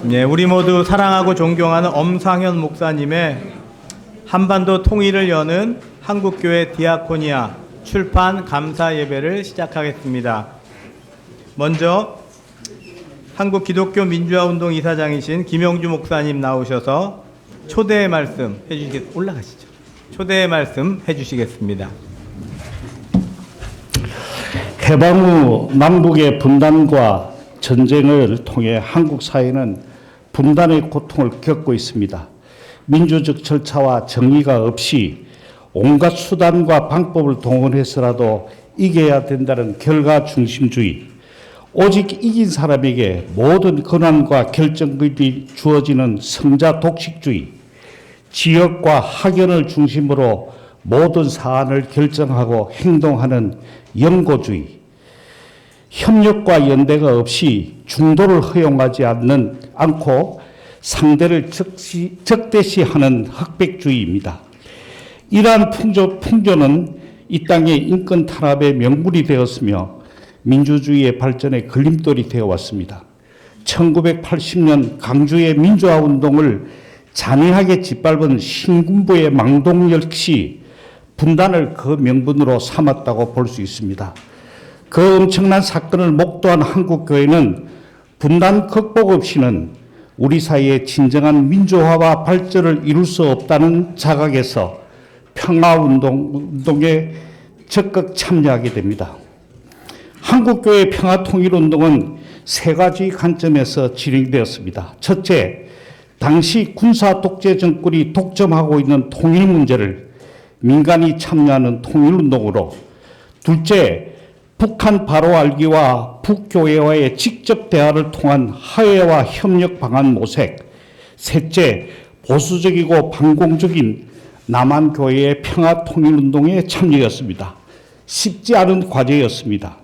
네, 우리 모두 사랑하고 존경하는 엄상현 목사님의 한반도 통일을 여는 한국교회 디아코니아 출판 감사 예배를 시작하겠습니다. 먼저 한국 기독교 민주화 운동 이사장이신 김영주 목사님 나오셔서 초대의 말씀 올라가시죠. 초대의 말씀 해주시겠습니다. 해방 후 남북의 분단과 전쟁을 통해 한국 사회는 분단의 고통을 겪고 있습니다. 민주적 절차와 정의가 없이 온갖 수단과 방법을 동원해서라도 이겨야 된다는 결과 중심주의, 오직 이긴 사람에게 모든 권한과 결정권이 주어지는 성자 독식주의, 지역과 학연을 중심으로 모든 사안을 결정하고 행동하는 영고주의, 협력과 연대가 없이 중도를 허용하지 않고 상대를 적대시하는 흑백주의입니다. 이러한 풍조는 이 땅의 인권 탄압의 명분이 되었으며 민주주의의 발전의 걸림돌이 되어 왔습니다. 1980년 강주의 민주화 운동을 잔인하게 짓밟은 신군부의 망동 역시 분단을 그 명분으로 삼았다고 볼 수 있습니다. 그 엄청난 사건을 목도한 한국교회는 분단 극복 없이는 우리 사회의 진정한 민주화와 발전을 이룰 수 없다는 자각에서 평화운동에 적극 참여하게 됩니다. 한국교회 평화통일운동은 세 가지 관점에서 진행되었습니다. 첫째, 당시 군사 독재 정권이 독점하고 있는 통일 문제를 민간이 참여하는 통일운동으로, 둘째, 북한 바로 알기와 북교회와의 직접 대화를 통한 화해와 협력 방안 모색, 셋째, 보수적이고 반공적인 남한교회의 평화통일운동에 참여했습니다. 쉽지 않은 과제였습니다.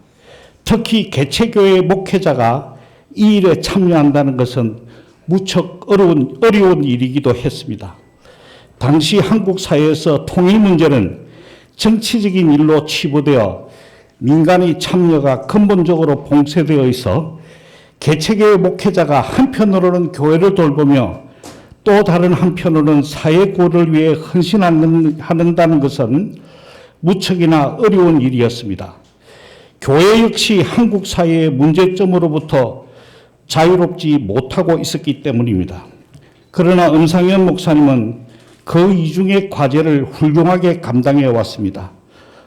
특히 개체교회의 목회자가 이 일에 참여한다는 것은 무척 어려운 일이기도 했습니다. 당시 한국 사회에서 통일 문제는 정치적인 일로 치부되어 민간의 참여가 근본적으로 봉쇄되어 있어 개체교회 목회자가 한편으로는 교회를 돌보며 또 다른 한편으로는 사회 구호를 위해 헌신한다는 것은 무척이나 어려운 일이었습니다. 교회 역시 한국 사회의 문제점으로부터 자유롭지 못하고 있었기 때문입니다. 그러나 엄상현 목사님은 그 이중의 과제를 훌륭하게 감당해 왔습니다.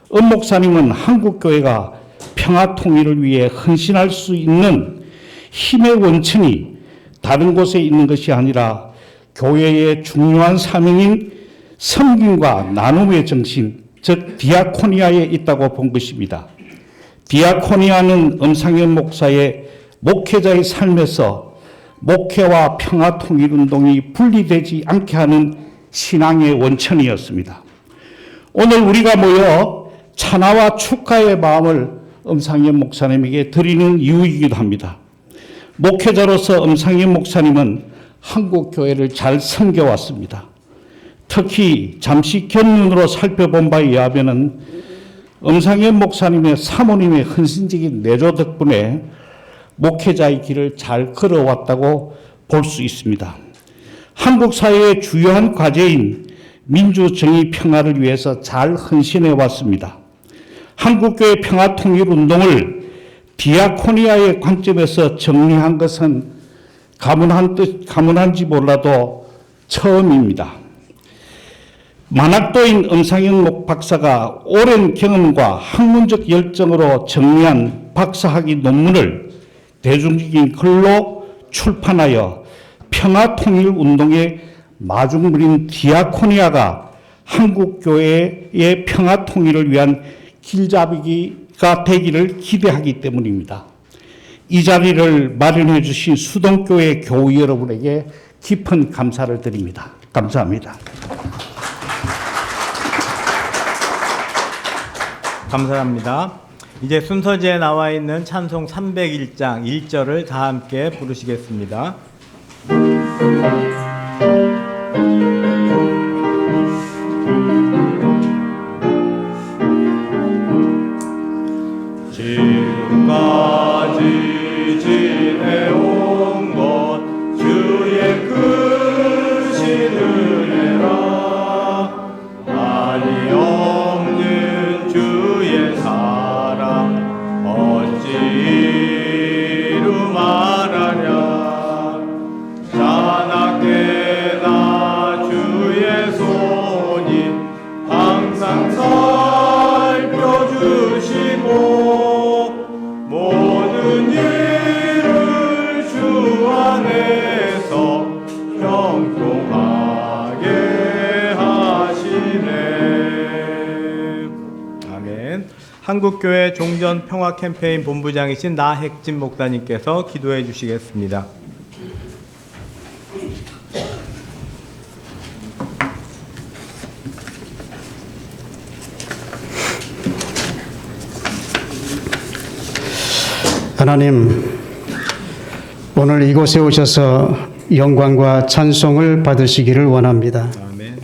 목사님은 한국교회가 평화통일을 위해 헌신할 수 있는 힘의 원천이 다른 곳에 있는 것이 아니라 교회의 중요한 사명인 섬김과 나눔의 정신, 즉 디아코니아에 있다고 본 것입니다. 디아코니아는 엄상현 목사의 목회자의 삶에서 목회와 평화통일운동이 분리되지 않게 하는 신앙의 원천이었습니다. 오늘 우리가 모여 찬화와 축하의 마음을 엄상현 목사님에게 드리는 이유이기도 합니다. 목회자로서 엄상현 목사님은 한국교회를 잘 섬겨왔습니다. 특히 잠시 견눈으로 살펴본 바에 의하면 엄상현 목사님의 사모님의 헌신적인 내조 덕분에 목회자의 길을 잘 걸어왔다고 볼 수 있습니다. 한국 사회의 주요한 과제인 민주, 정의, 평화를 위해서 잘 헌신해 왔습니다. 한국교회 평화통일운동을 디아코니아의 관점에서 정리한 것은 가문한지 몰라도 처음입니다. 만학도인 엄상현 박사가 오랜 경험과 학문적 열정으로 정리한 박사학위 논문을 대중적인 글로 출판하여 평화통일운동의 마중물인 디아코니아가 한국교회의 평화통일을 위한 길잡이가 되기를 기대하기 때문입니다. 이 자리를 마련해 주신 수동교회 교우 여러분에게 깊은 감사를 드립니다. 감사합니다. 감사합니다. 이제 순서지에 나와 있는 찬송 301장 1절을 다 함께 부르시겠습니다. 지금까지 지내온 것 주 한국교회 종전평화캠페인 본부장이신 나핵진 목사님께서 기도해 주시겠습니다. 하나님, 오늘 이곳에 오셔서 영광과 찬송을 받으시기를 원합니다. 아멘.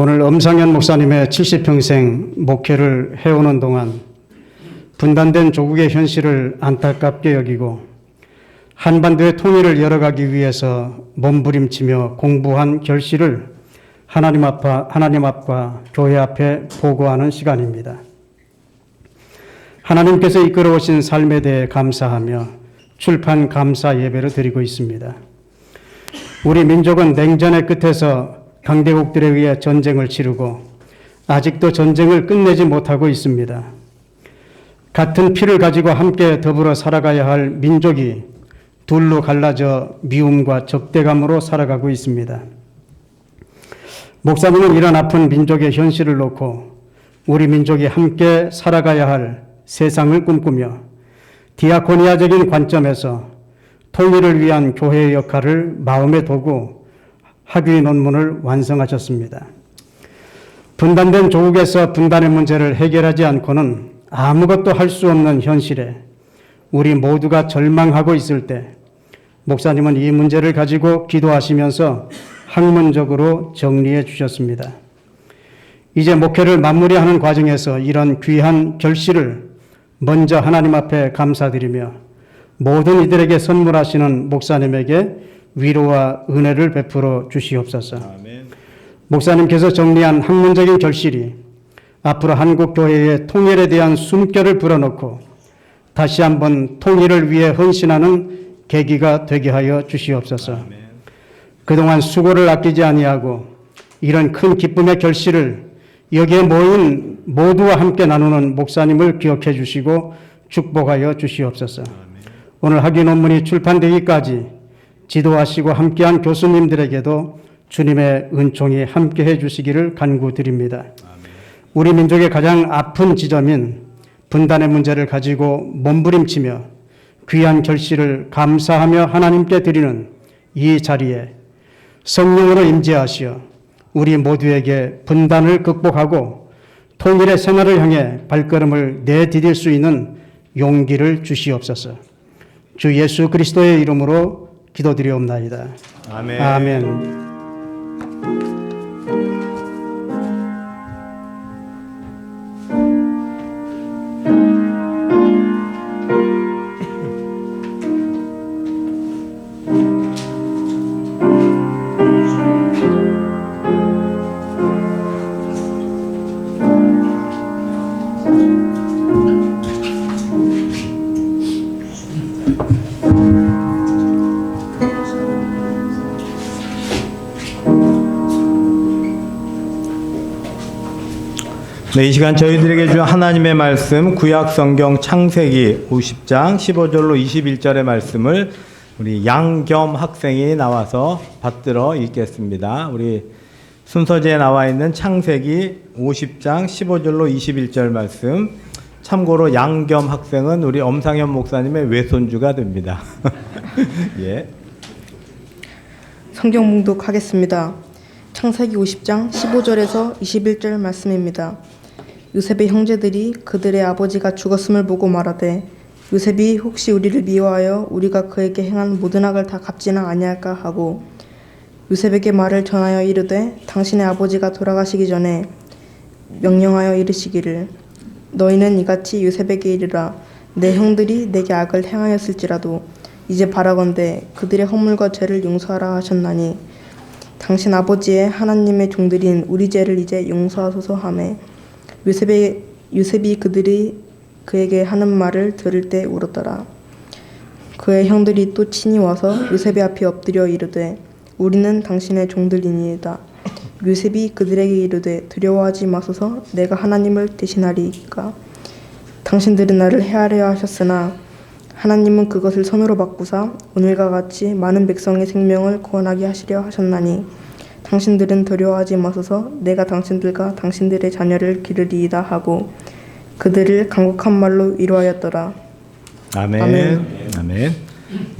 오늘 엄상현 목사님의 70평생 목회를 해오는 동안 분단된 조국의 현실을 안타깝게 여기고 한반도의 통일을 열어가기 위해서 몸부림치며 공부한 결실을 하나님 앞과 교회 앞에 보고하는 시간입니다. 하나님께서 이끌어오신 삶에 대해 감사하며 출판 감사 예배를 드리고 있습니다. 우리 민족은 냉전의 끝에서 강대국들에 의해 전쟁을 치르고 아직도 전쟁을 끝내지 못하고 있습니다. 같은 피를 가지고 함께 더불어 살아가야 할 민족이 둘로 갈라져 미움과 적대감으로 살아가고 있습니다. 목사님은 이런 아픈 민족의 현실을 놓고 우리 민족이 함께 살아가야 할 세상을 꿈꾸며 디아코니아적인 관점에서 통일을 위한 교회의 역할을 마음에 두고 학위 논문을 완성하셨습니다. 분단된 조국에서 분단의 문제를 해결하지 않고는 아무것도 할 수 없는 현실에 우리 모두가 절망하고 있을 때 목사님은 이 문제를 가지고 기도하시면서 학문적으로 정리해 주셨습니다. 이제 목회를 마무리하는 과정에서 이런 귀한 결실을 먼저 하나님 앞에 감사드리며 모든 이들에게 선물하시는 목사님에게 위로와 은혜를 베풀어 주시옵소서. 아멘. 목사님께서 정리한 학문적인 결실이 앞으로 한국 교회의 통일에 대한 숨결을 불어넣고 다시 한번 통일을 위해 헌신하는 계기가 되게 하여 주시옵소서. 아멘. 그동안 수고를 아끼지 아니하고 이런 큰 기쁨의 결실을 여기에 모인 모두와 함께 나누는 목사님을 기억해 주시고 축복하여 주시옵소서. 오늘 학위 논문이 출판되기까지 지도하시고 함께한 교수님들에게도 주님의 은총이 함께해 주시기를 간구드립니다. 우리 민족의 가장 아픈 지점인 분단의 문제를 가지고 몸부림치며 귀한 결실을 감사하며 하나님께 드리는 이 자리에 성령으로 임재하시어 우리 모두에게 분단을 극복하고 통일의 생활을 향해 발걸음을 내디딜 수 있는 용기를 주시옵소서. 주 예수 그리스도의 이름으로 기도드리옵나이다. 아멘. 아멘. 네, 이 시간 저희들에게 준 하나님의 말씀 구약 성경 창세기 50장 15절로 21절의 말씀을 우리 양겸 학생이 나와서 받들어 읽겠습니다. 우리 순서지에 나와 있는 창세기 50장 15절로 21절 말씀. 참고로 양겸 학생은 우리 엄상현 목사님의 외손주가 됩니다. 예. 성경 봉독하겠습니다. 창세기 50장 15절에서 21절 말씀입니다. 요셉의 형제들이 그들의 아버지가 죽었음을 보고 말하되 요셉이 혹시 우리를 미워하여 우리가 그에게 행한 모든 악을 다 갚지는 아니할까 하고 요셉에게 말을 전하여 이르되 당신의 아버지가 돌아가시기 전에 명령하여 이르시기를 너희는 이같이 요셉에게 이르라 내 형들이 내게 악을 행하였을지라도 이제 바라건대 그들의 허물과 죄를 용서하라 하셨나니 당신 아버지의 하나님의 종들인 우리 죄를 이제 용서하소서 하매 요셉이 그들이 그에게 하는 말을 들을 때 울었더라. 그의 형들이 또 친히 와서 요셉의 앞에 엎드려 이르되 우리는 당신의 종들이니이다. 요셉이 그들에게 이르되 두려워하지 마소서 내가 하나님을 대신하리이까. 당신들은 나를 해하려 하셨으나 하나님은 그것을 선으로 바꾸사 오늘과 같이 많은 백성의 생명을 구원하게 하시려 하셨나니 당신들은 두려워하지 마소서 내가 당신들과 당신들의 자녀를 기르리이다 하고 그들을 강곡한 말로 위로하였더라. 아멘. 아멘. 아멘.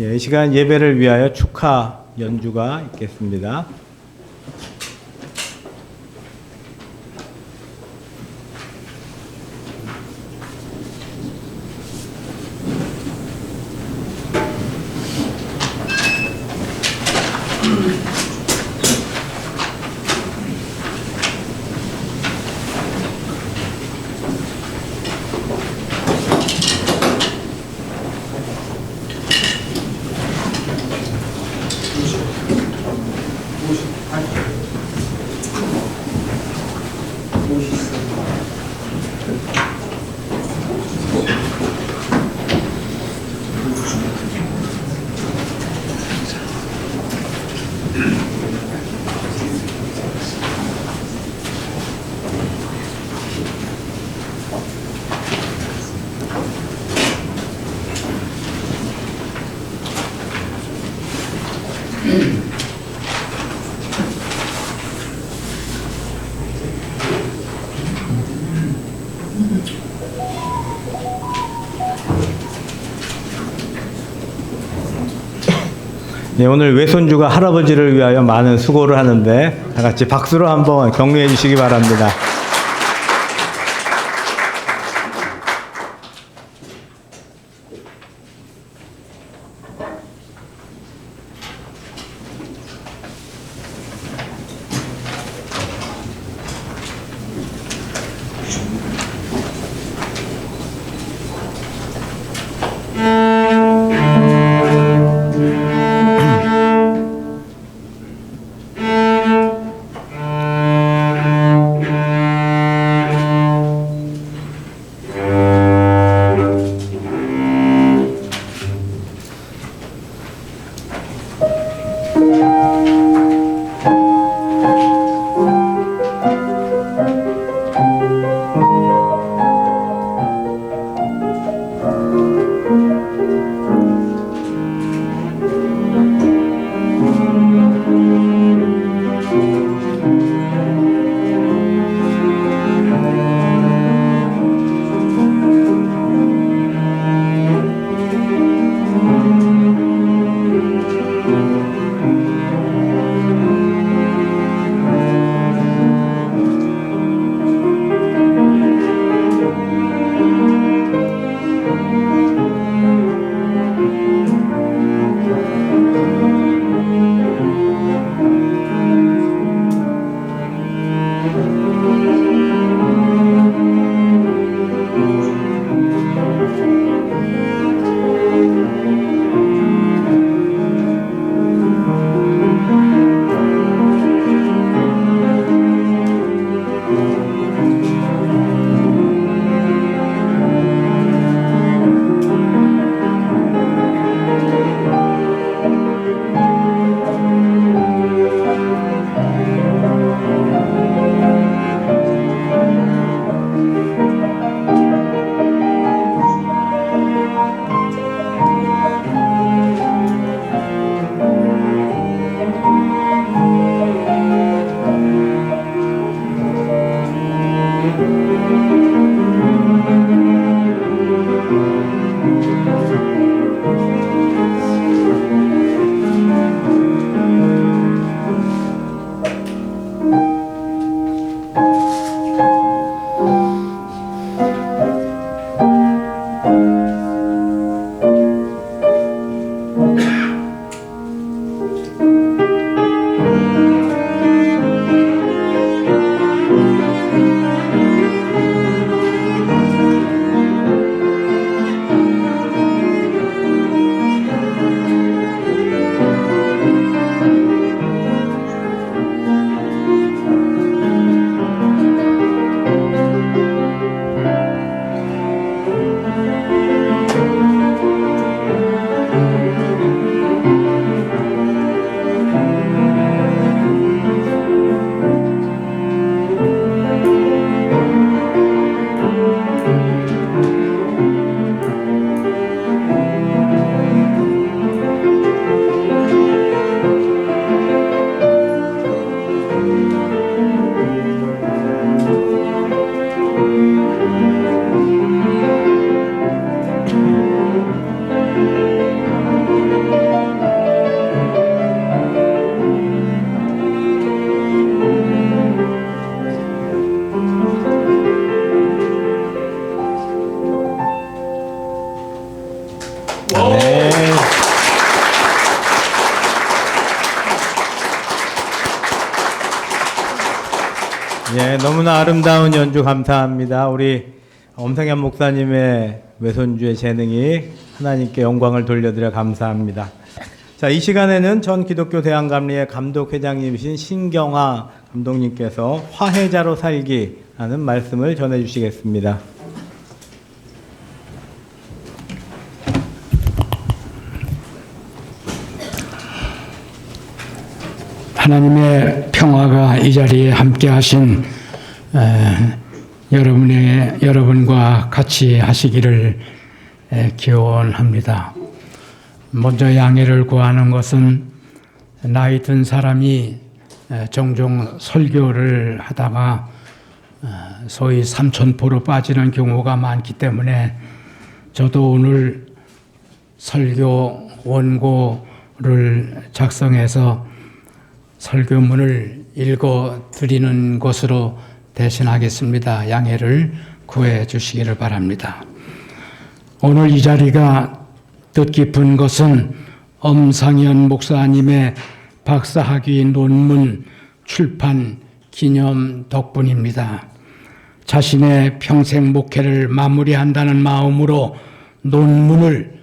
예, 이 시간 예배를 위하여 축하 연주가 있겠습니다. 네, 오늘 외손주가 할아버지를 위하여 많은 수고를 하는데 다 같이 박수로 한번 격려해 주시기 바랍니다. 예, 너무나 아름다운 연주 감사합니다. 우리 엄상현 목사님의 외손주의 재능이 하나님께 영광을 돌려드려 감사합니다. 자, 이 시간에는 전 기독교 대한감리회 감독회장님이신 신경화 감독님께서 화해자로 살기라는 말씀을 전해주시겠습니다. 하나님의 평화가 이 자리에 함께하신 여러분과 같이 하시기를 기원합니다. 먼저 양해를 구하는 것은 나이 든 사람이 종종 설교를 하다가 소위 삼천포로 빠지는 경우가 많기 때문에 저도 오늘 설교 원고를 작성해서 설교문을 읽어 드리는 것으로 대신하겠습니다. 양해를 구해 주시기를 바랍니다. 오늘 이 자리가 뜻깊은 것은 엄상현 목사님의 박사학위 논문 출판 기념 덕분입니다. 자신의 평생 목회를 마무리한다는 마음으로 논문을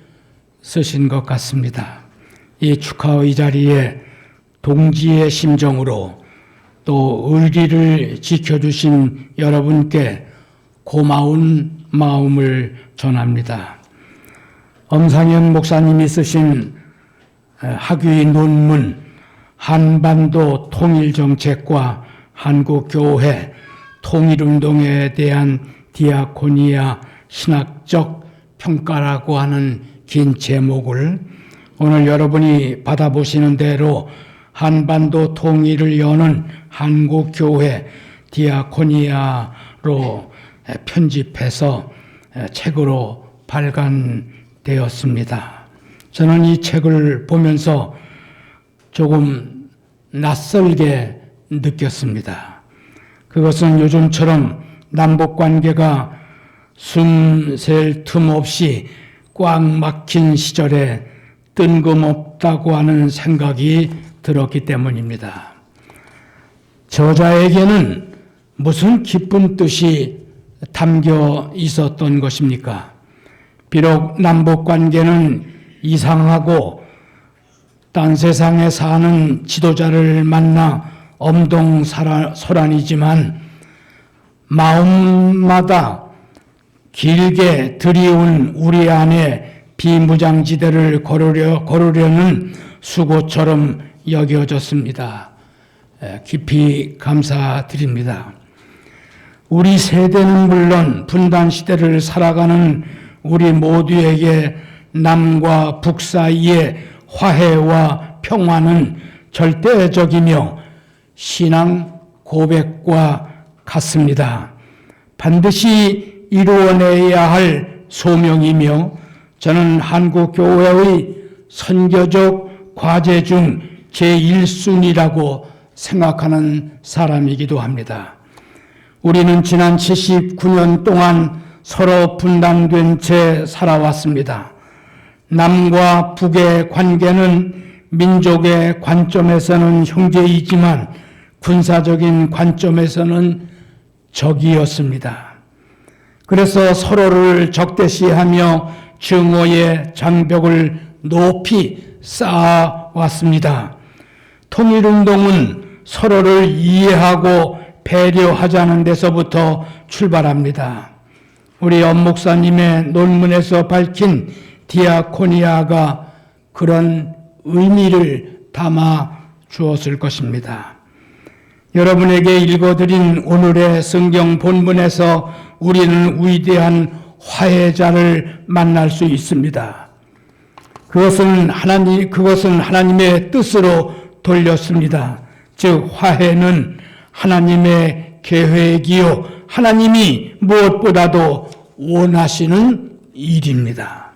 쓰신 것 같습니다. 이 축하의 자리에 동지의 심정으로 또 의리를 지켜주신 여러분께 고마운 마음을 전합니다. 엄상현 목사님이 쓰신 학위 논문 한반도 통일정책과 한국교회 통일운동에 대한 디아코니아 신학적 평가라고 하는 긴 제목을 오늘 여러분이 받아보시는 대로 한반도 통일을 여는 한국교회 디아코니아로 편집해서 책으로 발간되었습니다. 저는 이 책을 보면서 조금 낯설게 느꼈습니다. 그것은 요즘처럼 남북관계가 숨 쉴 틈 없이 꽉 막힌 시절에 뜬금없다고 하는 생각이 들었기 때문입니다. 저자에게는 무슨 기쁜 뜻이 담겨 있었던 것입니까? 비록 남북관계는 이상하고 딴 세상에 사는 지도자를 만나 엄동설안이지만 마음마다 길게 들이운 우리 안에 비무장지대를 걸으려는 수고처럼 여겨졌습니다. 깊이 감사드립니다. 우리 세대는 물론 분단 시대를 살아가는 우리 모두에게 남과 북 사이의 화해와 평화는 절대적이며 신앙 고백과 같습니다. 반드시 이루어내야 할 소명이며 저는 한국교회의 선교적 과제 중 제1순위라고 생각하는 사람이기도 합니다. 우리는 지난 79년 동안 서로 분단된 채 살아왔습니다. 남과 북의 관계는 민족의 관점에서는 형제이지만 군사적인 관점에서는 적이었습니다. 그래서 서로를 적대시하며 증오의 장벽을 높이 쌓아왔습니다. 통일운동은 서로를 이해하고 배려하자는 데서부터 출발합니다. 우리 엄 목사님의 논문에서 밝힌 디아코니아가 그런 의미를 담아 주었을 것입니다. 여러분에게 읽어드린 오늘의 성경 본문에서 우리는 위대한 화해자를 만날 수 있습니다. 그것은 하나님의 뜻으로 돌렸습니다. 즉 화해는 하나님의 계획이요 하나님이 무엇보다도 원하시는 일입니다.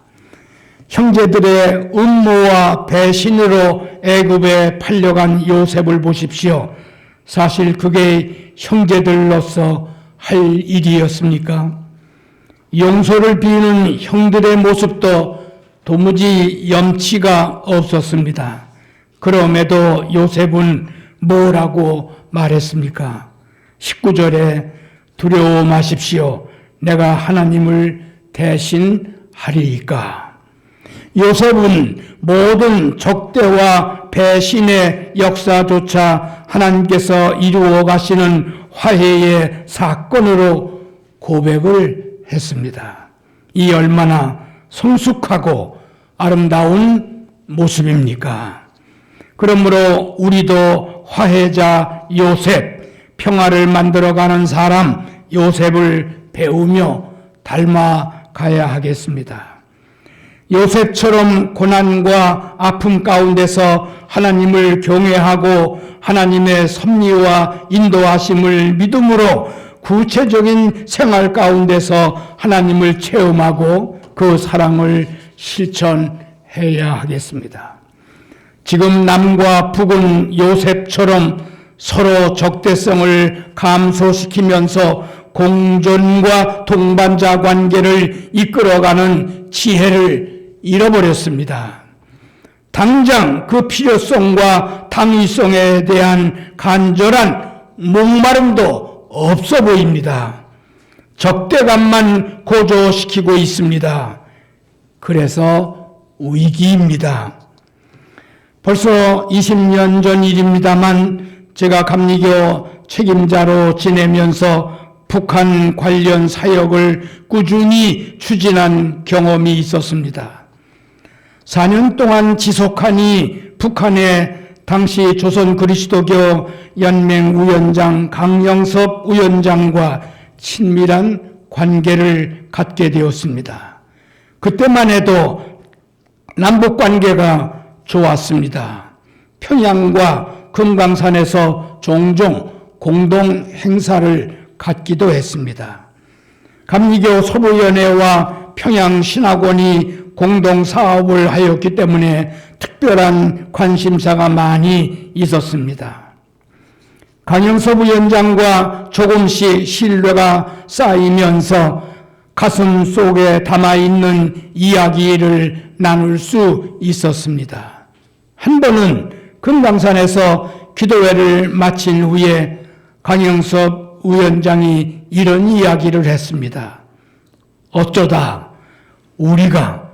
형제들의 음모와 배신으로 애굽에 팔려간 요셉을 보십시오. 사실 그게 형제들로서 할 일이었습니까? 용서를 비우는 형들의 모습도 도무지 염치가 없었습니다. 그럼에도 요셉은 뭐라고 말했습니까? 19절에 두려워 마십시오. 내가 하나님을 대신하리이까. 요셉은 모든 적대와 배신의 역사조차 하나님께서 이루어 가시는 화해의 사건으로 고백을 했습니다. 이 얼마나 성숙하고 아름다운 모습입니까? 그러므로 우리도 화해자 요셉, 평화를 만들어가는 사람 요셉을 배우며 닮아가야 하겠습니다. 요셉처럼 고난과 아픔 가운데서 하나님을 경외하고 하나님의 섭리와 인도하심을 믿음으로 구체적인 생활 가운데서 하나님을 체험하고 그 사랑을 실천해야 하겠습니다. 지금 남과 북은 요셉처럼 서로 적대성을 감소시키면서 공존과 동반자 관계를 이끌어가는 지혜를 잃어버렸습니다. 당장 그 필요성과 당위성에 대한 간절한 목마름도 없어 보입니다. 적대감만 고조시키고 있습니다. 그래서 위기입니다. 벌써 20년 전 일입니다만 제가 감리교 책임자로 지내면서 북한 관련 사역을 꾸준히 추진한 경험이 있었습니다. 4년 동안 지속하니 북한의 당시 조선 그리스도교 연맹 위원장 강영섭 위원장과 친밀한 관계를 갖게 되었습니다. 그때만 해도 남북 관계가 좋았습니다. 평양과 금강산에서 종종 공동 행사를 갖기도 했습니다. 감리교 소부위원회와 평양신학원이 공동 사업을 하였기 때문에 특별한 관심사가 많이 있었습니다. 강영섭 위원장과 조금씩 신뢰가 쌓이면서 가슴 속에 담아있는 이야기를 나눌 수 있었습니다. 한 번은 금강산에서 기도회를 마친 후에 강영섭 위원장이 이런 이야기를 했습니다. 어쩌다 우리가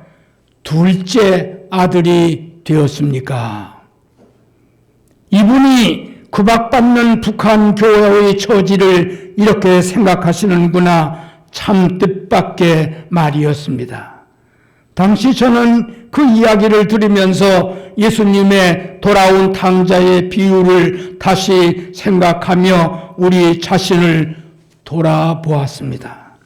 둘째 아들이 되었습니까? 이분이 구박받는 북한 교회의 처지를 이렇게 생각하시는구나, 참 뜻밖의 말이었습니다. 당시 저는 그 이야기를 들으면서 예수님의 돌아온 탕자의 비유를 다시 생각하며 우리 자신을 돌아보았습니다.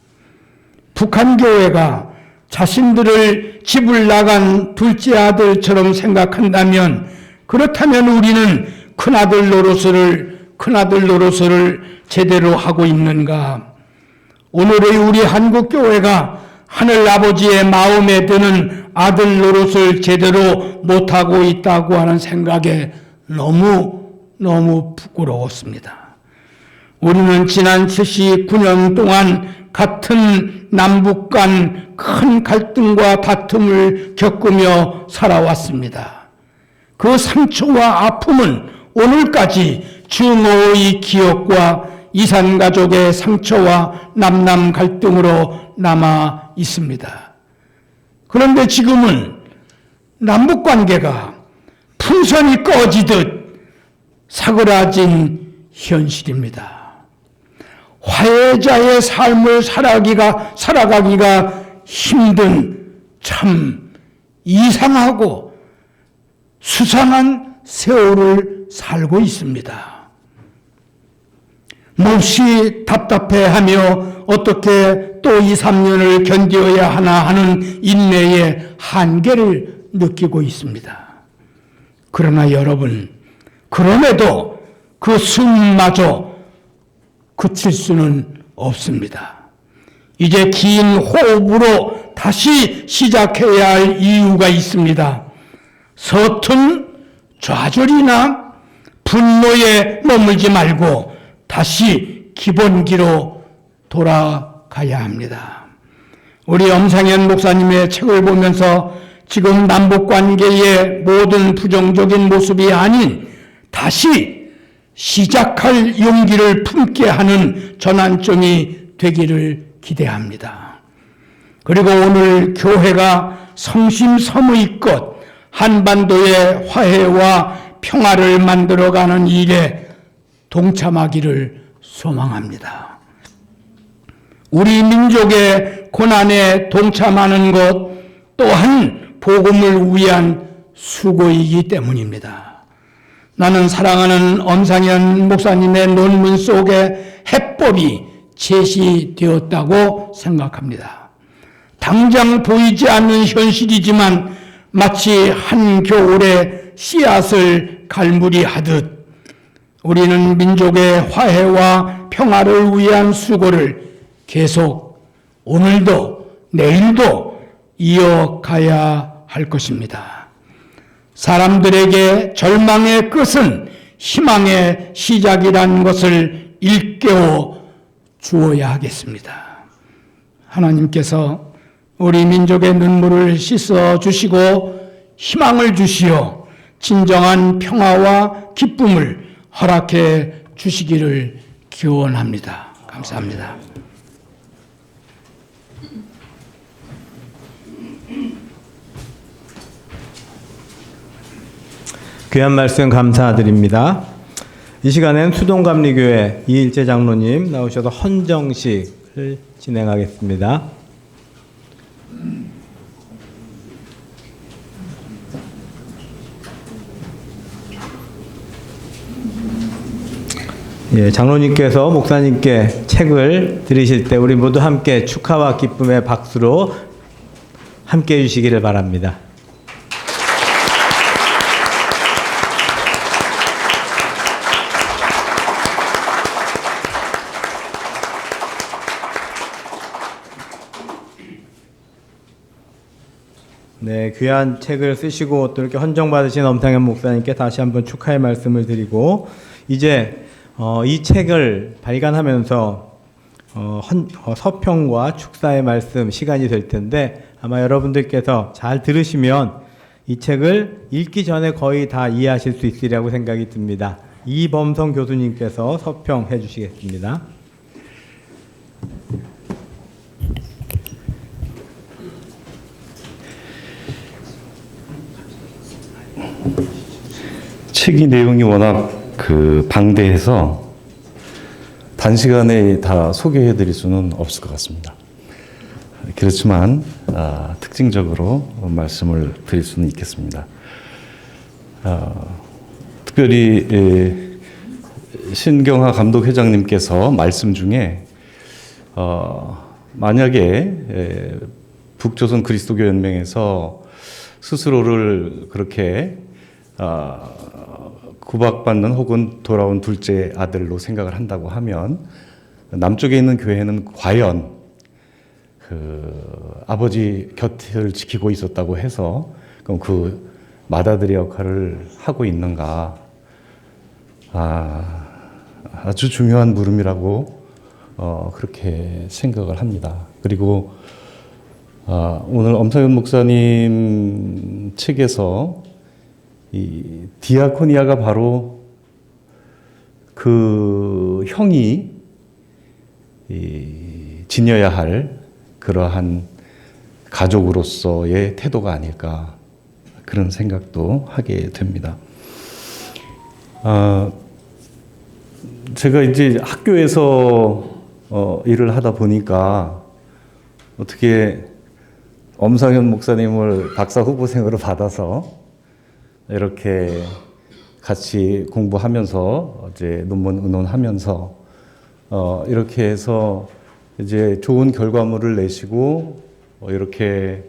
북한 교회가 자신들을 집을 나간 둘째 아들처럼 생각한다면, 그렇다면 우리는 큰아들 노릇을 제대로 하고 있는가? 오늘의 우리 한국교회가 하늘아버지의 마음에 드는 아들 노릇을 제대로 못하고 있다고 하는 생각에 너무 부끄러웠습니다. 우리는 지난 79년 동안 같은 남북 간 큰 갈등과 다툼을 겪으며 살아왔습니다. 그 상처와 아픔은 오늘까지 증오의 기억과 이산가족의 상처와 남남 갈등으로 남아 있습니다. 그런데 지금은 남북관계가 풍선이 꺼지듯 사그라진 현실입니다. 화해자의 삶을 살아가기가 힘든, 참 이상하고 수상한 세월을 살고 있습니다. 몹시 답답해하며 어떻게 또 2, 3년을 견뎌야 하나 하는 인내의 한계를 느끼고 있습니다. 그러나 여러분, 그럼에도 그 숨마저 그칠 수는 없습니다. 이제 긴 호흡으로 다시 시작해야 할 이유가 있습니다. 서툰 좌절이나 분노에 머물지 말고 다시 기본기로 돌아가야 합니다. 우리 엄상현 목사님의 책을 보면서 지금 남북관계의 모든 부정적인 모습이 아닌 다시 시작할 용기를 품게 하는 전환점이 되기를 기대합니다. 그리고 오늘 교회가 성심성의껏 한반도의 화해와 평화를 만들어가는 일에 동참하기를 소망합니다. 우리 민족의 고난에 동참하는 것 또한 복음을 위한 수고이기 때문입니다. 나는 사랑하는 엄상현 목사님의 논문 속에 해법이 제시되었다고 생각합니다. 당장 보이지 않는 현실이지만 마치 한겨울에 씨앗을 갈무리하듯 우리는 민족의 화해와 평화를 위한 수고를 계속 오늘도 내일도 이어가야 할 것입니다. 사람들에게 절망의 끝은 희망의 시작이라는 것을 일깨워 주어야 하겠습니다. 하나님께서 우리 민족의 눈물을 씻어 주시고 희망을 주시어 진정한 평화와 기쁨을 허락해 주시기를 기원합니다. 감사합니다. 귀한 말씀 감사드립니다. 이 시간엔 수동감리교회 이일재 장로님 나오셔서 헌정식을 진행하겠습니다. 예, 장로님께서 목사님께 책을 드리실 때 우리 모두 함께 축하와 기쁨의 박수로 함께 해주시기를 바랍니다. 네, 귀한 책을 쓰시고 또 이렇게 헌정받으신 엄상현 목사님께 다시 한번 축하의 말씀을 드리고 이제 이 책을 발간하면서 서평과 축사의 말씀 시간이 될 텐데 아마 여러분들께서 잘 들으시면 이 책을 읽기 전에 거의 다 이해하실 수 있으리라고 생각이 듭니다. 이범성 교수님께서 서평해 주시겠습니다. 책이 내용이 워낙 방대해서 단시간에 다 소개해드릴 수는 없을 것 같습니다. 그렇지만 특징적으로 말씀을 드릴 수는 있겠습니다. 특별히 신경하 감독회장님께서 말씀 중에 만약에 북조선 그리스도교 연맹에서 스스로를 그렇게 구박받는 혹은 돌아온 둘째 아들로 생각을 한다고 하면 남쪽에 있는 교회는 과연 아버지 곁을 지키고 있었다고 해서 그럼 그 맏아들의 역할을 하고 있는가? 아주 중요한 물음이라고 그렇게 생각을 합니다. 그리고 오늘 엄상현 목사님 책에서 이 디아코니아가 바로 그 형이 지녀야 할 그러한 가족으로서의 태도가 아닐까 그런 생각도 하게 됩니다. 제가 이제 학교에서 일을 하다 보니까 어떻게 엄상현 목사님을 박사 후보생으로 받아서 이렇게 같이 공부하면서 이제 논문 의논하면서 이렇게 해서 이제 좋은 결과물을 내시고 이렇게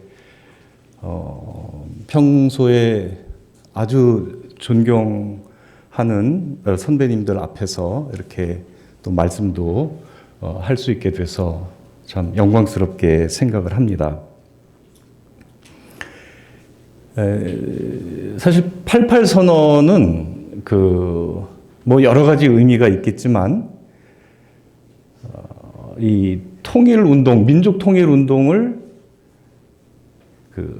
평소에 아주 존경하는 선배님들 앞에서 이렇게 또 말씀도 할 수 있게 돼서 참 영광스럽게 생각을 합니다. 사실 88 선언은 뭐 여러 가지 의미가 있겠지만 이 통일 운동, 민족 통일 운동을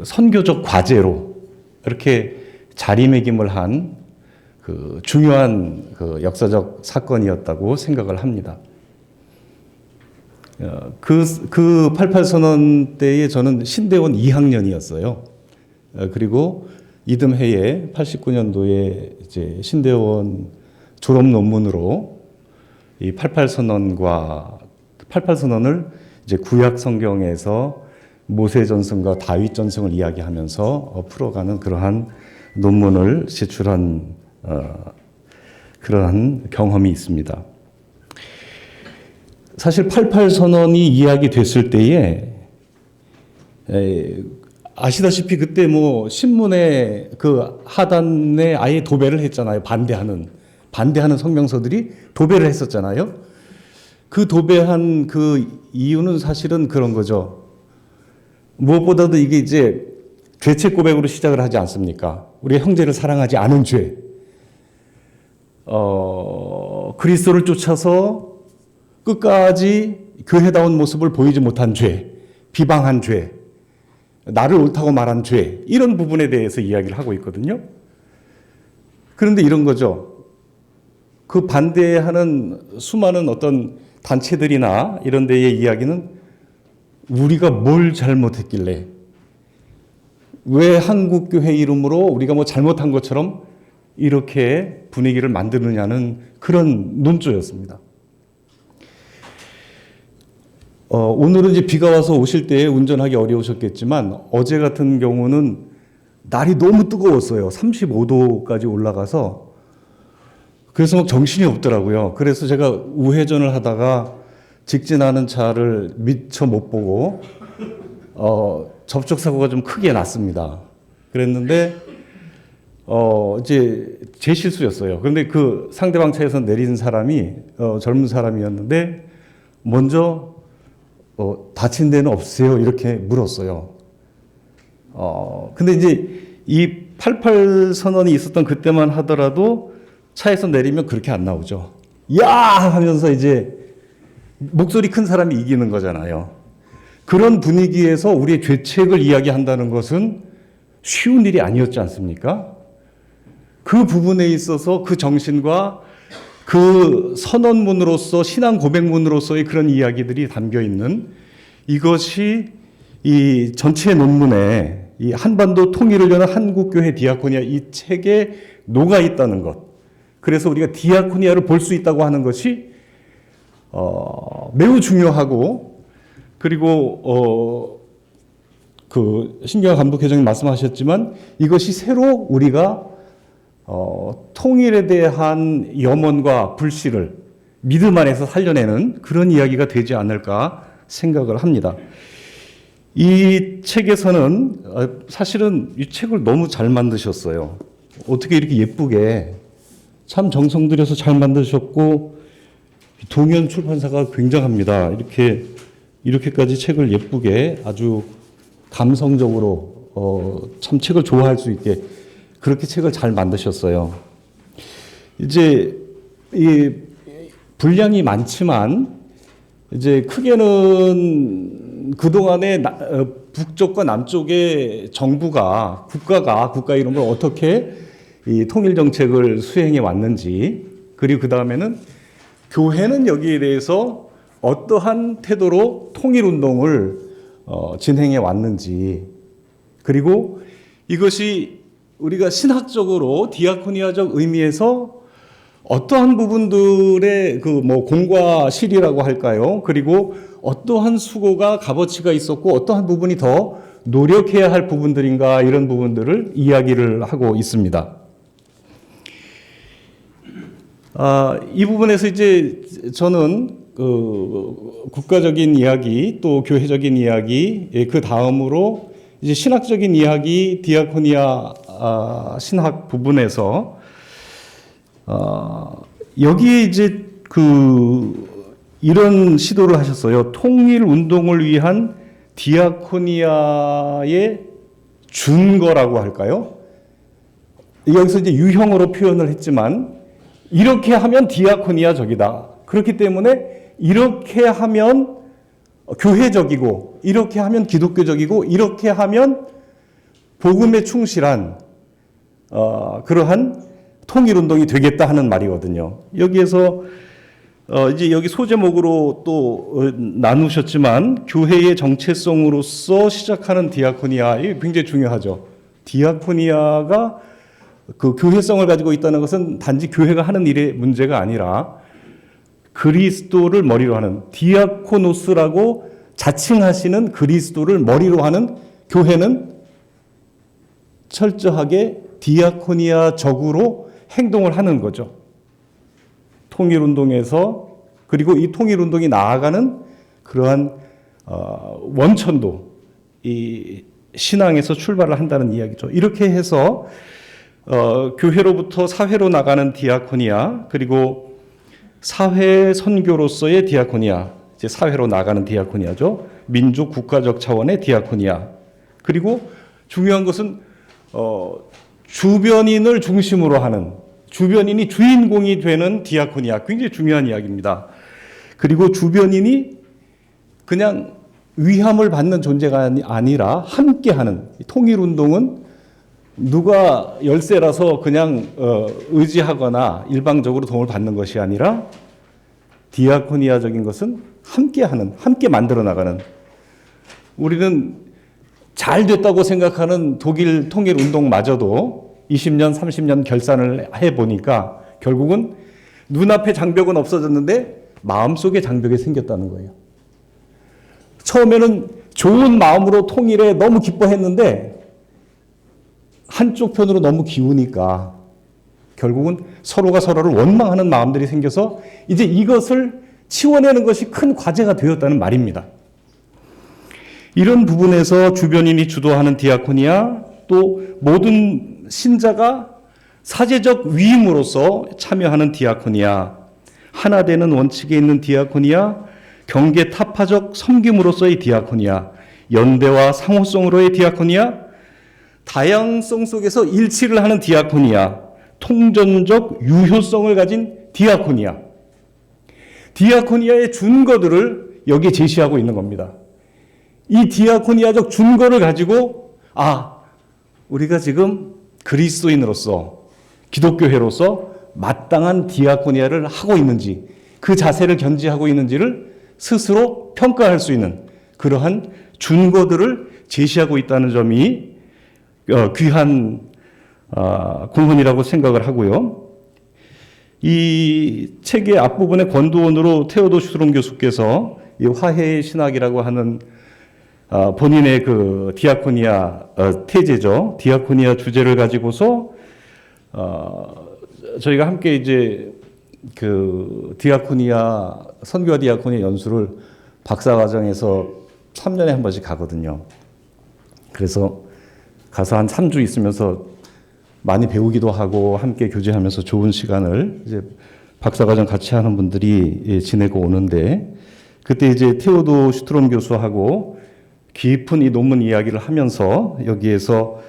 선교적 과제로 이렇게 자리매김을 한 그 중요한 그 역사적 사건이었다고 생각을 합니다. 그 88 선언 때에 저는 신대원 2학년이었어요. 그리고 이듬해에 89년도에 이제 신대원 졸업 논문으로 이 88 선언을 이제 구약 성경에서 모세 전승과 다윗 전승을 이야기하면서 풀어가는 그러한 논문을 제출한 그러한 경험이 있습니다. 사실 88 선언이 이야기됐을 때에 아시다시피 그때 뭐 신문에 그 하단에 아예 도배를 했잖아요. 반대하는 성명서들이 도배를 했었잖아요. 그 도배한 그 이유는 사실은 그런 거죠. 무엇보다도 이게 이제 죄책 고백으로 시작을 하지 않습니까? 우리 형제를 사랑하지 않은 죄. 그리스도를 쫓아서 끝까지 교회다운 모습을 보이지 못한 죄, 비방한 죄, 나를 옳다고 말한 죄, 이런 부분에 대해서 이야기를 하고 있거든요. 그런데 이런 거죠. 그 반대하는 수많은 어떤 단체들이나 이런 데의 이야기는 우리가 뭘 잘못했길래, 왜 한국교회 이름으로 우리가 뭐 잘못한 것처럼 이렇게 분위기를 만드느냐는 그런 논조였습니다. 오늘은 이제 비가 와서 오실 때 운전하기 어려우셨겠지만 어제 같은 경우는 날이 너무 뜨거웠어요. 35도까지 올라가서 그래서 막 정신이 없더라고요. 그래서 제가 우회전을 하다가 직진하는 차를 미처 못 보고 접촉 사고가 좀 크게 났습니다. 그랬는데 이제 제 실수였어요. 그런데 그 상대방 차에서 내린 사람이 젊은 사람이었는데 먼저 다친 데는 없으세요? 이렇게 물었어요. 근데 이제 이 88 선언이 있었던 그때만 하더라도 차에서 내리면 그렇게 안 나오죠. 야! 하면서 이제 목소리 큰 사람이 이기는 거잖아요. 그런 분위기에서 우리의 죄책을 이야기한다는 것은 쉬운 일이 아니었지 않습니까? 그 부분에 있어서 그 정신과 그 선언문으로서 신앙 고백문으로서의 그런 이야기들이 담겨 있는 이것이 이 전체 논문에 이 한반도 통일을 위한 한국교회 디아코니아 이 책에 녹아 있다는 것. 그래서 우리가 디아코니아를 볼 수 있다고 하는 것이 매우 중요하고, 그리고 그 신경화 감독회장님 말씀하셨지만 이것이 새로 우리가 통일에 대한 염원과 불씨를 믿음 안에서 살려내는 그런 이야기가 되지 않을까 생각을 합니다. 이 책에서는 사실은 이 책을 너무 잘 만드셨어요. 어떻게 이렇게 예쁘게 참 정성 들여서 잘 만드셨고, 동현 출판사가 굉장합니다. 이렇게까지 책을 예쁘게 아주 감성적으로 참 책을 좋아할 수 있게 그렇게 책을 잘 만드셨어요. 이제 이 분량이 많지만 이제 크게는 그동안에 북쪽과 남쪽의 정부가 국가 이름으로 어떻게 이 통일 정책을 수행해 왔는지, 그리고 그 다음에는 교회는 여기에 대해서 어떠한 태도로 통일 운동을 진행해 왔는지, 그리고 이것이 우리가 신학적으로 디아코니아적 의미에서 어떠한 부분들의 그 뭐 공과 실이라고 할까요? 그리고 어떠한 수고가 값어치가 있었고 어떠한 부분이 더 노력해야 할 부분들인가, 이런 부분들을 이야기를 하고 있습니다. 이 부분에서 이제 저는 그 국가적인 이야기 또 교회적인 이야기, 그 다음으로 이제 신학적인 이야기, 디아코니아 신학 부분에서 여기에 이제 이런 시도를 하셨어요. 통일 운동을 위한 디아코니아의 준거라고 할까요? 여기서 이제 유형으로 표현을 했지만, 이렇게 하면 디아코니아적이다. 그렇기 때문에 이렇게 하면 교회적이고, 이렇게 하면 기독교적이고, 이렇게 하면 복음에 충실한 그러한 통일운동이 되겠다 하는 말이거든요. 여기에서 이제 여기 소제목으로 또 나누셨지만 교회의 정체성으로서 시작하는 디아코니아, 이게 굉장히 중요하죠. 디아코니아가 그 교회성을 가지고 있다는 것은 단지 교회가 하는 일의 문제가 아니라 그리스도를 머리로 하는, 디아코노스라고 자칭하시는 그리스도를 머리로 하는 교회는 철저하게 디아코니아적으로 행동을 하는 거죠. 통일운동에서, 그리고 이 통일운동이 나아가는 그러한 원천도 이 신앙에서 출발을 한다는 이야기죠. 이렇게 해서 교회로부터 사회로 나가는 디아코니아, 그리고 사회 선교로서의 디아코니아, 이제 사회로 나가는 디아코니아죠. 민족 국가적 차원의 디아코니아. 그리고 중요한 것은 주변인을 중심으로 하는, 주변인이 주인공이 되는 디아코니아, 굉장히 중요한 이야기입니다. 그리고 주변인이 그냥 위함을 받는 존재가 아니라 함께하는, 통일운동은 누가 열세라서 그냥 의지하거나 일방적으로 도움을 받는 것이 아니라 디아코니아적인 것은 함께하는, 함께 만들어 나가는. 우리는 잘 됐다고 생각하는 독일 통일운동마저도 20년, 30년 결산을 해보니까 결국은 눈앞에 장벽은 없어졌는데 마음속에 장벽이 생겼다는 거예요. 처음에는 좋은 마음으로 통일에 너무 기뻐했는데 한쪽 편으로 너무 기우니까 결국은 서로가 서로를 원망하는 마음들이 생겨서 이제 이것을 치워내는 것이 큰 과제가 되었다는 말입니다. 이런 부분에서 주변인이 주도하는 디아코니아, 또 모든 신자가 사제적 위임으로서 참여하는 디아코니아, 하나 되는 원칙에 있는 디아코니아, 경계 타파적 섬김으로서의 디아코니아, 연대와 상호성으로의 디아코니아, 다양성 속에서 일치를 하는 디아코니아, 통전적 유효성을 가진 디아코니아. 디아코니아의 준거들을 여기에 제시하고 있는 겁니다. 이 디아코니아적 준거를 가지고 우리가 지금 그리스도인으로서, 기독교회로서 마땅한 디아코니아를 하고 있는지, 그 자세를 견지하고 있는지를 스스로 평가할 수 있는 그러한 준거들을 제시하고 있다는 점이 귀한 공헌이라고 생각을 하고요. 이 책의 앞부분의 권도원으로 테오도 슈트롬 교수께서 이 화해의 신학이라고 하는 본인의 그 디아코니아 태제죠. 디아코니아 주제를 가지고서 저희가 함께 이제 그 디아코니아, 선교와 디아코니아 연수를 박사과정에서 3년에 한 번씩 가거든요. 그래서 가서 한 3주 있으면서 많이 배우기도 하고 함께 교제하면서 좋은 시간을 이제 박사과정 같이 하는 분들이 지내고 오는데, 그때 이제 테오도 슈트롬 교수하고 깊은 이 논문 이야기를 하면서 여기에서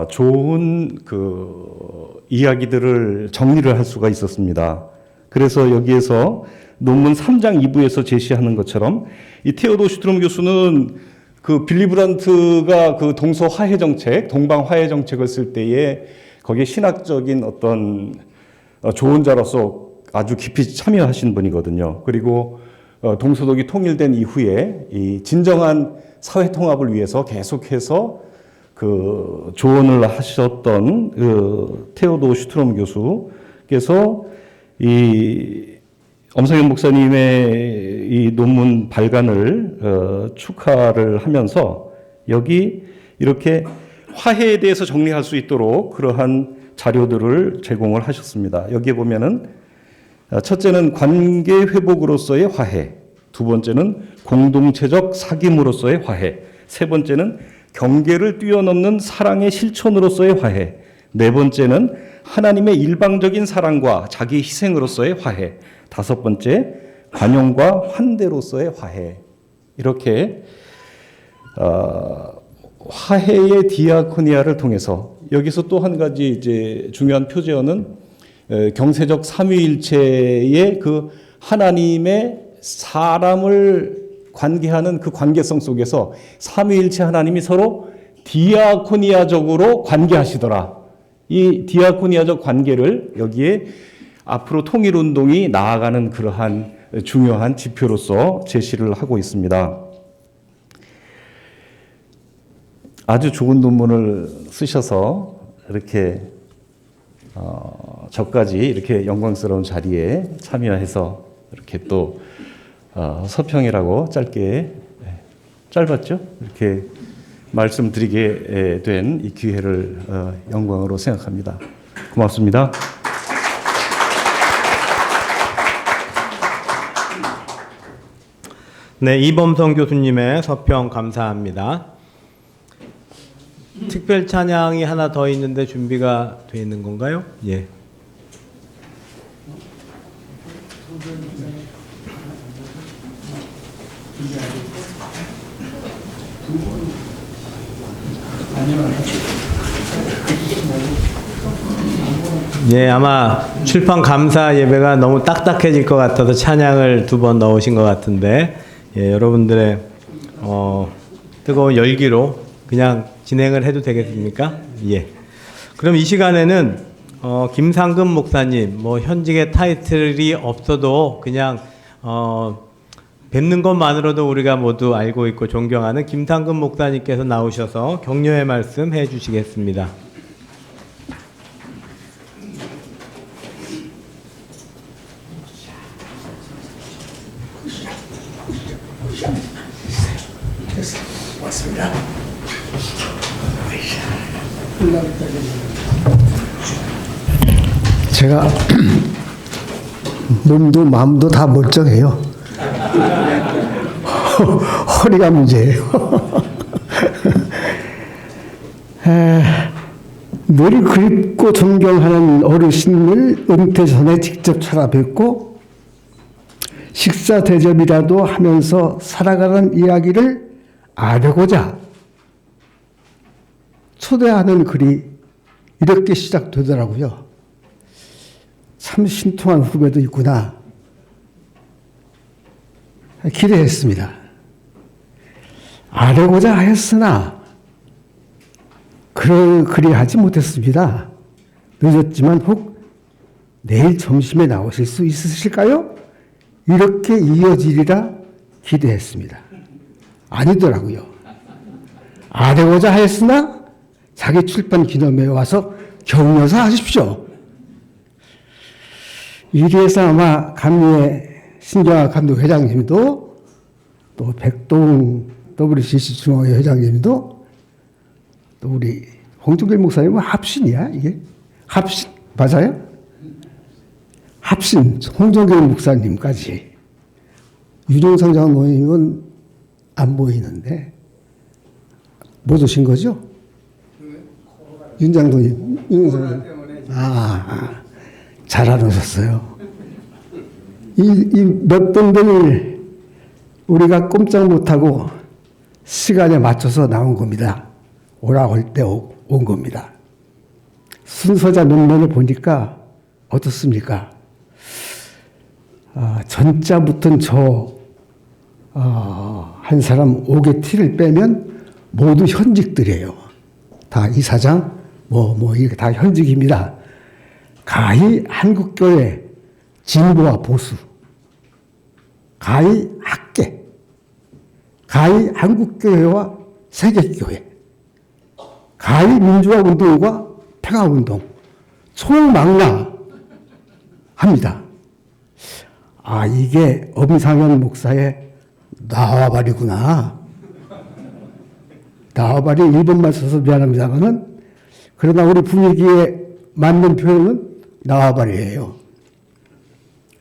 좋은 그 이야기들을 정리를 할 수가 있었습니다. 그래서 여기에서 논문 3장 2부에서 제시하는 것처럼 이 테오도 슈트롬 교수는 그 빌리 브란트가 그 동서 화해 정책, 동방 화해 정책을 쓸 때에 거기에 신학적인 어떤 조언자로서 아주 깊이 참여하신 분이거든요. 그리고 동서독이 통일된 이후에 이 진정한 사회 통합을 위해서 계속해서 그 조언을 하셨던 그 테오도 슈트롬 교수께서 이 엄성현 목사님의 이 논문 발간을 축하를 하면서 여기 이렇게 화해에 대해서 정리할 수 있도록 그러한 자료들을 제공을 하셨습니다. 여기에 보면은 첫째는 관계 회복으로서의 화해, 두 번째는 공동체적 사귐으로서의 화해, 세 번째는 경계를 뛰어넘는 사랑의 실천으로서의 화해, 네 번째는 하나님의 일방적인 사랑과 자기 희생으로서의 화해, 다섯 번째 관용과 환대로서의 화해. 이렇게 화해의 디아코니아를 통해서 여기서 또 한 가지 이제 중요한 표제어는 경세적 삼위일체의 그 하나님의 사람을 관계하는 그 관계성 속에서 삼위일체 하나님이 서로 디아코니아적으로 관계하시더라. 이 디아코니아적 관계를 여기에 앞으로 통일운동이 나아가는 그러한 중요한 지표로서 제시를 하고 있습니다. 아주 좋은 논문을 쓰셔서 이렇게 저까지 이렇게 영광스러운 자리에 참여해서 이렇게 또 서평이라고 짧았죠? 이렇게 말씀드리게 된 이 기회를 영광으로 생각합니다. 고맙습니다. 네, 이범성 교수님의 서평 감사합니다. 특별 찬양이 하나 더 있는데 준비가 되어 있는 건가요? 예. 예, 아마 출판 감사 예배가 너무 딱딱해질 것 같아서 찬양을 2번 넣으신 것 같은데, 예, 여러분들의 뜨거운 열기로 그냥 진행을 해도 되겠습니까? 예. 그럼 이 시간에는 김상금 목사님, 뭐 현직의 타이틀이 없어도 그냥 뵙는 것만으로도 우리가 모두 알고 있고 존경하는 김상금 목사님께서 나오셔서 격려의 말씀 해주시겠습니다. 제가 몸도 마음도 다 멀쩡해요. 허리가 문제예요. 늘 그립고 존경하는 어르신을 은퇴 전에 직접 찾아뵙고 식사 대접이라도 하면서 살아가는 이야기를 알고자 초대하는 글이 이렇게 시작되더라고요. 참 신통한 후배도 있구나. 기대했습니다. 알고자 하였으나 그리하지 못했습니다. 늦었지만 혹 내일 점심에 나오실 수 있으실까요? 이렇게 이어지리라 기대했습니다. 아니더라고요. 알고자 하였으나 자기 출판 기념회에 와서 격려사 하십시오. 이래서 아마 감리의 신경학 감독 회장님도 또 백동 WCC 중앙회 회장님도 또 우리 홍준길 목사님은 합신이야 이게? 합신 맞아요? 합신 홍준길 목사님까지 유종상 장로님은 안 보이는데 못 오신 거죠? 윤장로님 잘 알아오셨어요. 이 몇 분들 우리가 꼼짝 못하고 시간에 맞춰서 나온 겁니다. 오라고 할 때 온 겁니다. 순서자 논문을 보니까 어떻습니까? 전자 붙은 한 사람 5개 티를 빼면 모두 현직들이에요. 다 이사장, 이렇게 다 현직입니다. 가히 한국교회 진보와 보수, 가히 학계, 가히 한국교회와 세계교회, 가히 민주화운동과 평화운동, 총망라 합니다. 이게 엄상현 목사의 나와바리구나. 나와바리 일본말 써서 미안합니다만은 그러나 우리 분위기에 맞는 표현은 나와바리예요.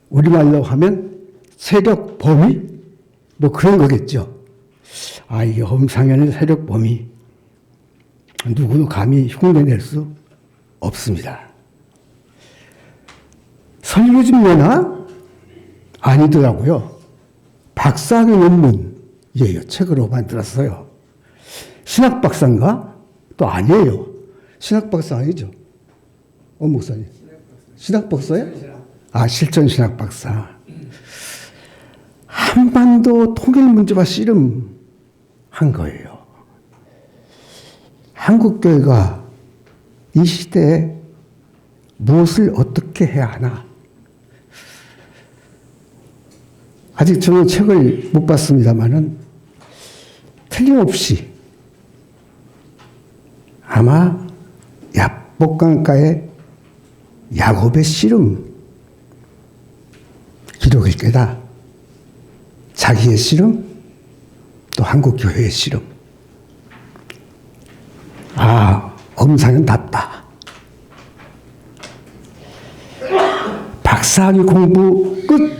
우리말로 하면 세력 범위? 그런 거겠죠. 이게 엄상현의 세력 범위. 누구도 감히 흉내낼 수 없습니다. 설교집례나? 아니더라고요. 박사학위 논문이에요. 책으로 만들었어요. 신학박사인가? 또 아니에요. 신학박사 아니죠? 목사님. 신학박사예요? 실전 신학박사. 한반도 통일 문제와 씨름한 거예요. 한국교회가 이 시대에 무엇을 어떻게 해야 하나? 아직 저는 책을 못 봤습니다만은 틀림없이 아마 야복강가의 야곱의 씨름 기록일 거다. 자기의 씨름, 또 한국교회의 씨름. 엄상현답다. 박사학위 공부 끝.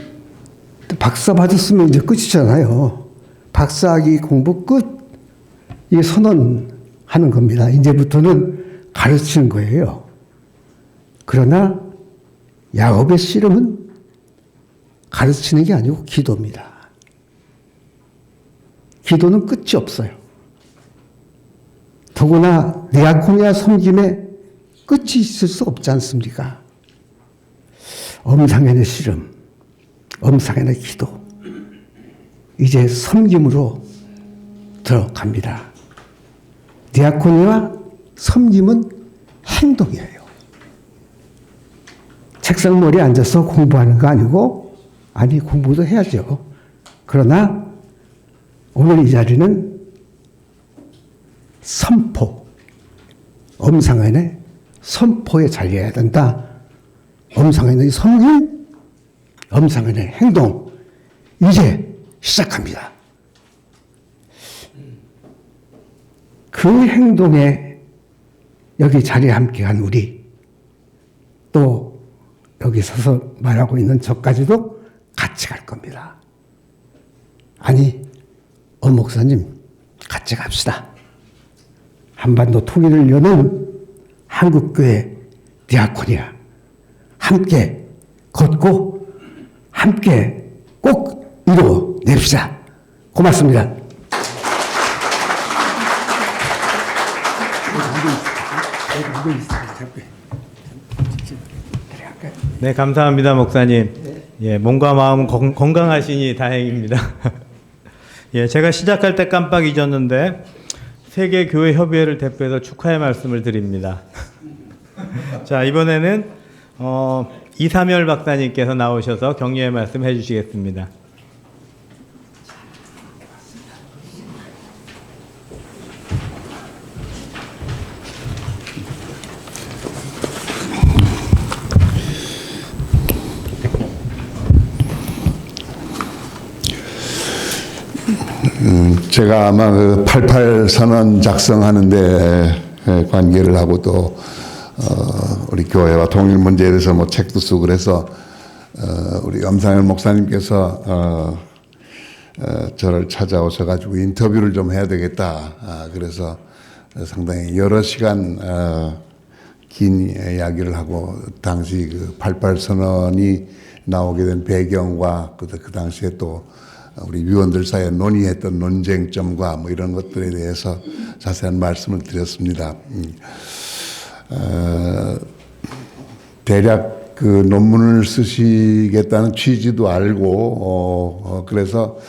박사 받았으면 이제 끝이잖아요. 박사학위 공부 끝. 이게 선언하는 겁니다. 이제부터는 가르치는 거예요. 그러나 야곱의 씨름은 가르치는 게 아니고 기도입니다. 기도는 끝이 없어요. 더구나 디아코니아 섬김에 끝이 있을 수 없지 않습니까? 엄상현의 씨름, 엄상현의 기도, 이제 섬김으로 들어갑니다. 디아코니와 섬김은 행동이에요. 책상머리에 앉아서 공부하는 거 아니고, 아니 공부도 해야죠. 그러나 오늘 이 자리는 선포, 엄상현의 선포에 자리해야 된다. 엄상현의 섬김, 엄상현의 행동, 이제 시작합니다. 그 행동에 여기 자리에 함께한 우리, 또 여기 서서 말하고 있는 저까지도 같이 갈 겁니다. 아니, 목사님 같이 갑시다. 한반도 통일을 여는 한국교회 디아코니아 함께 걷고 함께 꼭 이루어냅시다. 고맙습니다. 네, 감사합니다, 목사님. 예, 몸과 마음 건강하시니 다행입니다. 예, 제가 시작할 때 깜빡 잊었는데 세계교회협의회를 대표해서 축하의 말씀을 드립니다. 자, 이번에는 이삼열 박사님께서 나오셔서 격려의 말씀 해주시겠습니다. 제가 아마 그 88 선언 작성하는데 관계를 하고 또 우리 교회와 통일 문제에 대해서 뭐 책도 쓰고 그래서 우리 엄상현 목사님께서 저를 찾아오셔 가지고 인터뷰를 좀 해야 되겠다. 그래서 상당히 여러 시간 긴 이야기를 하고 당시 그 88 선언이 나오게 된 배경과 그 당시에 또 우리 위원들 사이에 논의했던 논쟁점과 뭐 이런 것들에 대해서 자세한 말씀을 드렸습니다. 대략 그 논문을 쓰시겠다는 취지도 알고 그래서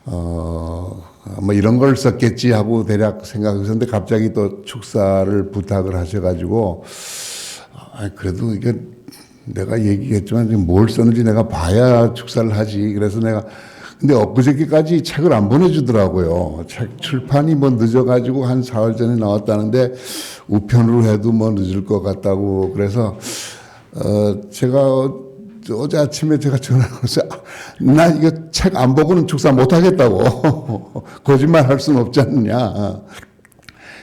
뭐 이런 걸 썼겠지 하고 대략 생각했었는데 갑자기 또 축사를 부탁을 하셔가지고 그래도 이게 내가 얘기했지만 뭘 썼는지 내가 봐야 축사를 하지. 그래서 내가 근데 엊그저께까지 책을 안 보내주더라고요. 책 출판이 뭐 늦어가지고 한 4월 전에 나왔다는데 우편으로 해도 뭐 늦을 것 같다고 그래서 제가 어제 아침에 제가 전화를 해서 나 이거 책 안 보고는 축사 못 하겠다고 거짓말 할 수는 없지 않느냐.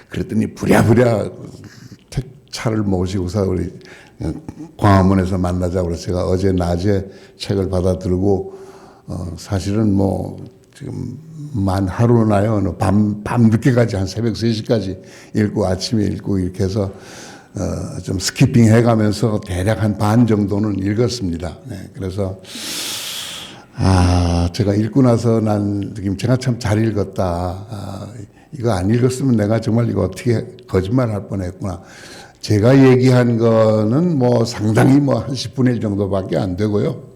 그랬더니 부랴부랴 차를 모시고서 우리 광화문에서 만나자고 그래서 제가 어제 낮에 책을 받아 들고 사실은 뭐 지금 만 하루나요. 밤 늦게까지 한 새벽 3시까지 읽고 아침에 읽고 이렇게 해서 좀 스키핑 해가면서 대략 한 반 정도는 읽었습니다. 네, 그래서 제가 읽고 나서 난 지금 제가 참 잘 읽었다. 이거 안 읽었으면 내가 정말 이거 어떻게 거짓말 할 뻔했구나. 제가 얘기한 거는 뭐 상당히 뭐 한 10분의 1 정도밖에 안 되고요.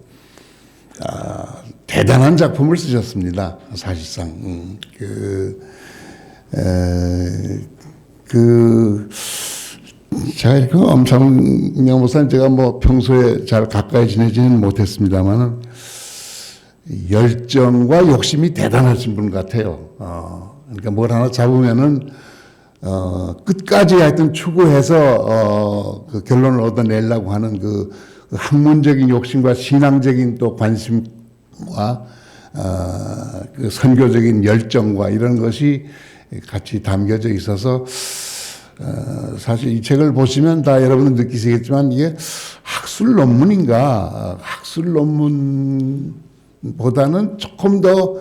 대단한 작품을 쓰셨습니다. 사실상 제가 이렇게 엄창영 목사님 제가 뭐 평소에 잘 가까이 지내지는 못했습니다만은 열정과 욕심이 대단하신 분 같아요. 그러니까 뭘 하나 잡으면은 끝까지 하여튼 추구해서 그 결론을 얻어내려고 하는 그 학문적인 욕심과 신앙적인 또 관심과 그 선교적인 열정과 이런 것이 같이 담겨져 있어서 사실 이 책을 보시면 다 여러분들 느끼시겠지만 이게 학술 논문인가 학술 논문보다는 조금 더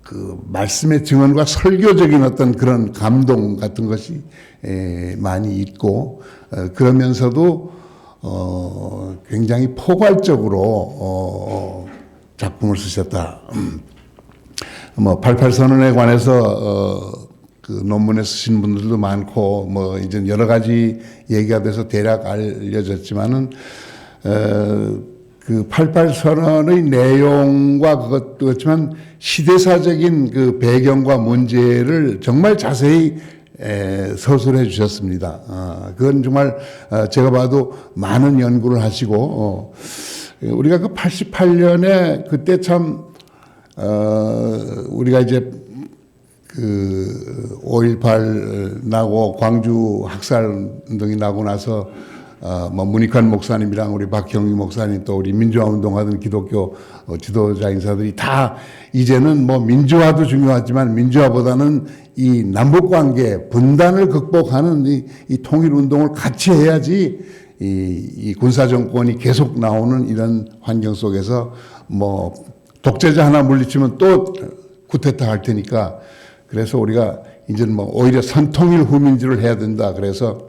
그 말씀의 증언과 설교적인 어떤 그런 감동 같은 것이 많이 있고 그러면서도 굉장히 포괄적으로 작품을 쓰셨다. 뭐 88선언에 관해서 그 논문에 쓰신 분들도 많고 뭐 이제 여러 가지 얘기가 돼서 대략 알려졌지만은 그 88선언의 내용과 그것도 그렇지만 시대사적인 그 배경과 문제를 정말 자세히 서술해 주셨습니다. 그건 정말 제가 봐도 많은 연구를 하시고 우리가 그 88년에 그때 참 우리가 이제 그 5.18 나고 광주 학살 운동이 나고 나서 뭐 문익환 목사님이랑 우리 박형희 목사님 또 우리 민주화 운동하던 기독교 지도자 인사들이 다 이제는 뭐 민주화도 중요하지만 민주화보다는 이 남북 관계 분단을 극복하는 이 통일 운동을 같이 해야지 이 군사 정권이 계속 나오는 이런 환경 속에서 뭐 독재자 하나 물리치면 또 쿠데타 할 테니까 그래서 우리가 이제 뭐 오히려 선통일 후민주를 해야 된다. 그래서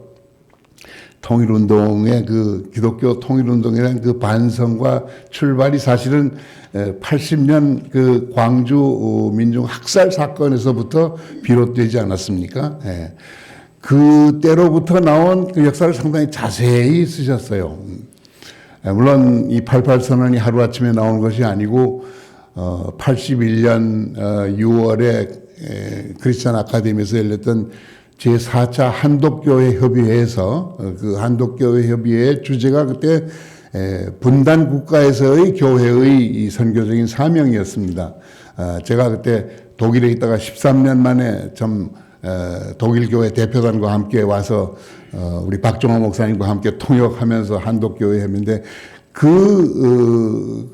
통일운동의 그 기독교 통일운동이라는 그 반성과 출발이 사실은 80년 그 광주 민중 학살 사건에서부터 비롯되지 않았습니까? 그때로부터 나온 그 역사를 상당히 자세히 쓰셨어요. 물론 이 88선언이 하루아침에 나온 것이 아니고 81년 6월에 크리스천 아카데미에서 열렸던 제4차 한독교회 협의회에서 그 한독교회 협의회의 주제가 그때 분단 국가에서의 교회의 이 선교적인 사명이었습니다. 제가 그때 독일에 있다가 13년 만에 좀 독일 교회 대표단과 함께 와서 우리 박종호 목사님과 함께 통역하면서 한독교회 했는데 그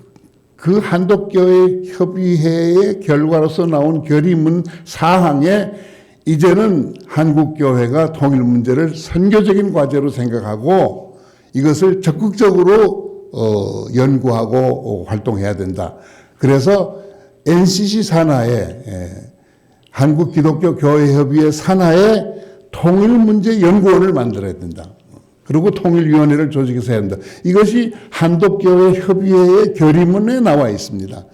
한독교회 협의회의 결과로서 나온 결의문 사항에 이제는 한국교회가 통일 문제를 선교적인 과제로 생각하고 이것을 적극적으로 연구하고 활동해야 된다. 그래서 NCC 산하에 한국기독교교회협의회 산하에 통일문제연구원을 만들어야 된다. 그리고 통일위원회를 조직해서 해야 한다. 이것이 한독교회 협의회의 결의문에 나와 있습니다.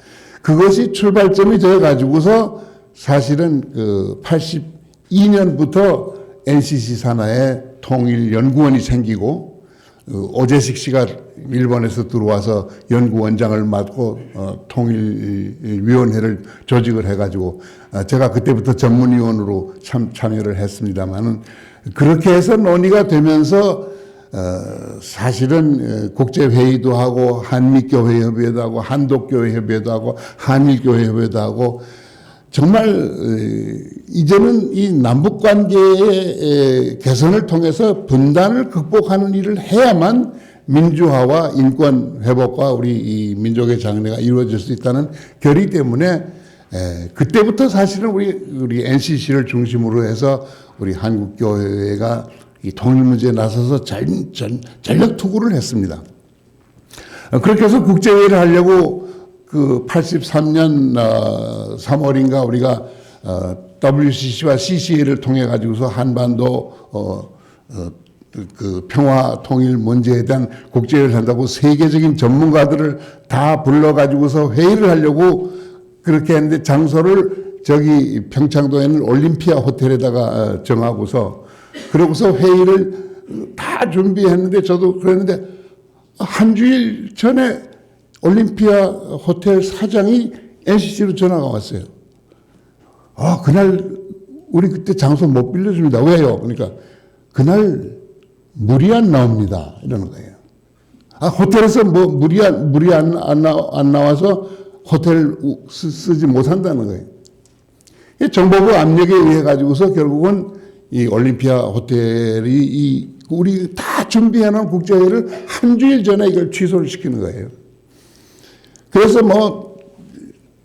그것이 출발점이 되어가지고서 사실은 그 82년부터 NCC 산하에 통일연구원이 생기고 오재식 씨가 일본에서 들어와서 연구원장을 맡고 통일위원회를 조직을 해가지고 제가 그때부터 전문위원으로 참여를 했습니다만은 그렇게 해서 논의가 되면서 사실은 국제회의도 하고 한미교회협의회도 하고 한독교회협의회도 하고 한일교회협의회도 하고 정말 이제는 이 남북관계의 개선을 통해서 분단을 극복하는 일을 해야만 민주화와 인권 회복과 우리 이 민족의 장래가 이루어질 수 있다는 결의 때문에 그때부터 사실은 우리 NCC를 중심으로 해서 우리 한국교회가 이 통일 문제에 나서서 전력 투구를 했습니다. 그렇게 해서 국제회의를 하려고 그 83년 3월인가 우리가 WCC와 CCA를 통해 가지고서 한반도 그 평화 통일 문제에 대한 국제회의를 한다고 세계적인 전문가들을 다 불러 가지고서 회의를 하려고 그렇게 했는데 장소를 저기 평창도에 있는 올림피아 호텔에다가 정하고서 그러고서 회의를 다 준비했는데 저도 그랬는데 한 주일 전에 올림피아 호텔 사장이 NCC로 전화가 왔어요. 그날 우리 그때 장소 못 빌려줍니다. 왜요? 그러니까 그날 물이 안 나옵니다. 이러는 거예요. 호텔에서 뭐 물이 안 나와서 호텔 쓰지 못한다는 거예요. 정보부 압력에 의해 가지고서 결국은 이 올림피아 호텔이 우리 다 준비해놓은 국제회의를 한 주일 전에 이걸 취소를 시키는 거예요. 그래서 뭐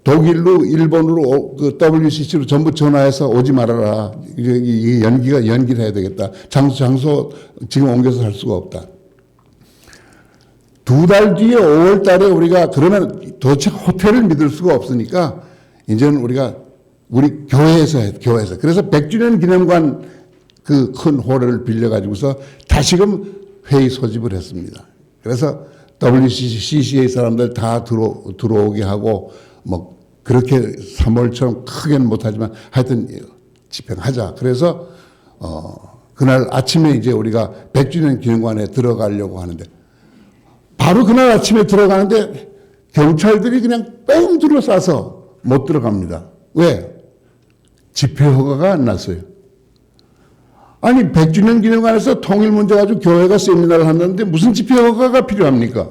독일로 일본으로 그 WCC로 전부 전화해서 오지 말아라. 이게 연기를 해야 되겠다. 장소 지금 옮겨서 할 수가 없다. 2달 뒤에 5월 달에 우리가 그러면 도대체 호텔을 믿을 수가 없으니까 이제는 우리 교회에서 해요. 교회에서. 그래서 100주년 기념관 그 큰 홀을 빌려가지고서 다시금 회의 소집을 했습니다. 그래서 WCCA 사람들 다 들어오게 하고 뭐 그렇게 3월처럼 크게는 못하지만 하여튼 집행하자. 그래서 그날 아침에 이제 우리가 100주년 기념관에 들어가려고 하는데 바로 그날 아침에 들어가는데 경찰들이 그냥 뺑 둘러싸서 못 들어갑니다. 왜? 집회 허가가 안 났어요. 아니 100주년 기념관에서 통일 문제 가지고 교회가 세미나를 한다는데 무슨 집회 허가가 필요합니까?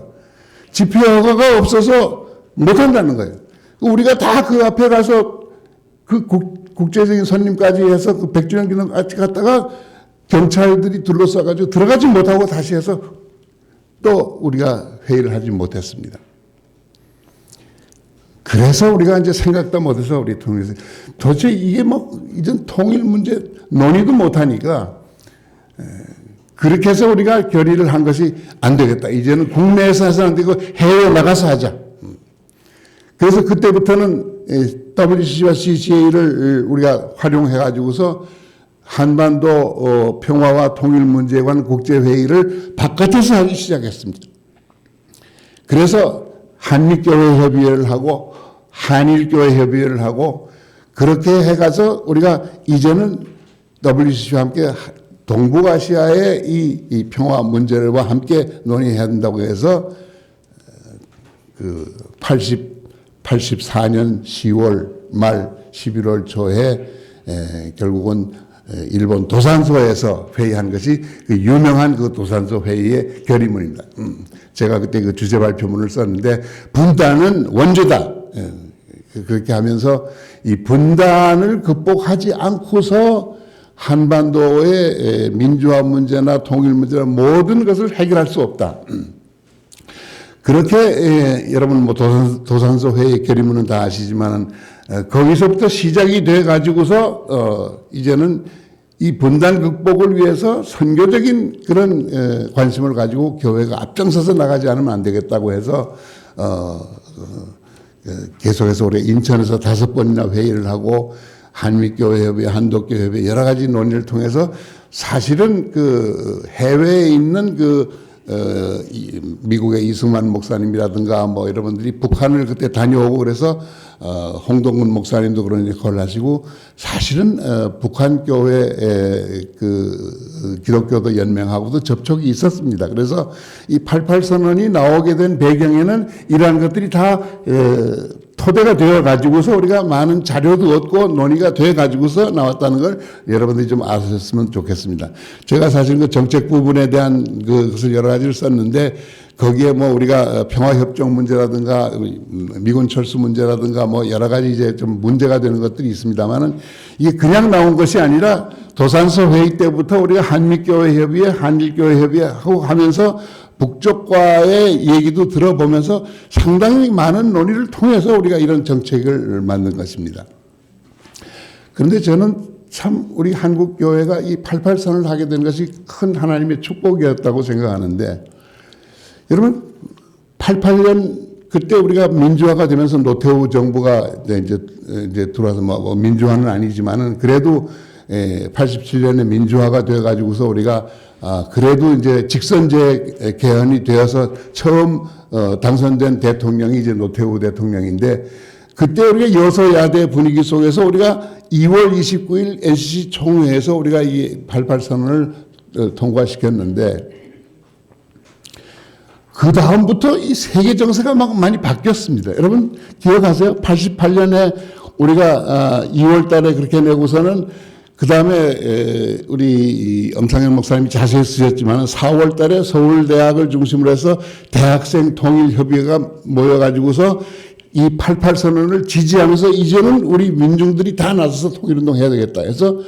집회 허가가 없어서 못 한다는 거예요. 우리가 다 그 앞에 가서 그 국제적인 손님까지 해서 그 100주년 기념관까지 갔다가 경찰들이 둘러싸가지고 들어가지 못하고 다시 해서 또 우리가 회의를 하지 못했습니다. 그래서 우리가 이제 생각도 못해서 우리 통일에서 도대체 이게 뭐 이전 통일 문제 논의도 못하니까 그렇게 해서 우리가 결의를 한 것이 안 되겠다. 이제는 국내에서 해서 안 되고 해외에 나가서 하자. 그래서 그때부터는 WCC와 CCA를 우리가 활용해 가지고서 한반도 평화와 통일 문제에 관한 국제회의를 바깥에서 하기 시작했습니다. 그래서 한미교회협의회를 하고 한일교회협의회를 하고 그렇게 해가서 우리가 이제는 WCC와 함께 동북아시아의 이 평화 문제와 함께 논의해야 된다고 해서 그 84년 10월 말 11월 초에 결국은 일본 도산소에서 회의한 것이 그 유명한 그 도산소 회의의 결의문입니다. 제가 그때 그 주제 발표문을 썼는데 분단은 원죄다. 그렇게 하면서 이 분단을 극복하지 않고서 한반도의 민주화 문제나 통일 문제나 모든 것을 해결할 수 없다. 그렇게 여러분 뭐 도산소 회의 결의문은 다 아시지만은 거기서부터 시작이 돼 가지고서 이제는 이 분단 극복을 위해서 선교적인 그런 관심을 가지고 교회가 앞장서서 나가지 않으면 안 되겠다고 해서 계속해서 우리 인천에서 5번이나 회의를 하고 한미교회협의, 한독교회협의 여러 가지 논의를 통해서 사실은 그 해외에 있는 미국의 이승만 목사님이라든가 뭐 여러분들이 북한을 그때 다녀오고 그래서 홍동근 목사님도 그런 역할을 하시고 사실은 북한 교회 그 기독교도 연맹하고도 접촉이 있었습니다. 그래서 이 88 선언이 나오게 된 배경에는 이러한 것들이 다 토대가 되어 가지고서 우리가 많은 자료도 얻고 논의가 돼 가지고서 나왔다는 걸 여러분들이 좀 아셨으면 좋겠습니다. 제가 사실 그 정책 부분에 대한 그것을 여러 가지를 썼는데 거기에 뭐 우리가 평화협정 문제라든가 미군 철수 문제라든가 뭐 여러 가지 이제 좀 문제가 되는 것들이 있습니다만은 이게 그냥 나온 것이 아니라 도산서 회의 때부터 우리가 한미교회협의회, 한일교회협의회 하고 하면서 북쪽과의 얘기도 들어보면서 상당히 많은 논의를 통해서 우리가 이런 정책을 만든 것입니다. 그런데 저는 참 우리 한국교회가 이 88선을 하게 된 것이 큰 하나님의 축복이었다고 생각하는데 여러분 88년 그때 우리가 민주화가 되면서 노태우 정부가 이제 들어와서 뭐 민주화는 아니지만은 그래도 87년에 민주화가 돼 가지고서 우리가 그래도 이제 직선제 개헌이 되어서 처음 당선된 대통령이 이제 노태우 대통령인데 그때 우리가 여소야대 분위기 속에서 우리가 2월 29일 NCC 총회에서 우리가 이 88선언을 통과시켰는데 그 다음부터 이 세계 정세가 막 많이 바뀌었습니다. 여러분 기억하세요? 88년에 우리가 2월 달에 그렇게 내고서는 그 다음에 우리 엄상현 목사님이 자세히 쓰셨지만 4월 달에 서울대학을 중심으로 해서 대학생 통일협의회가 모여가지고서 이 88선언을 지지하면서 이제는 우리 민중들이 다 나서서 통일운동 해야 되겠다 해서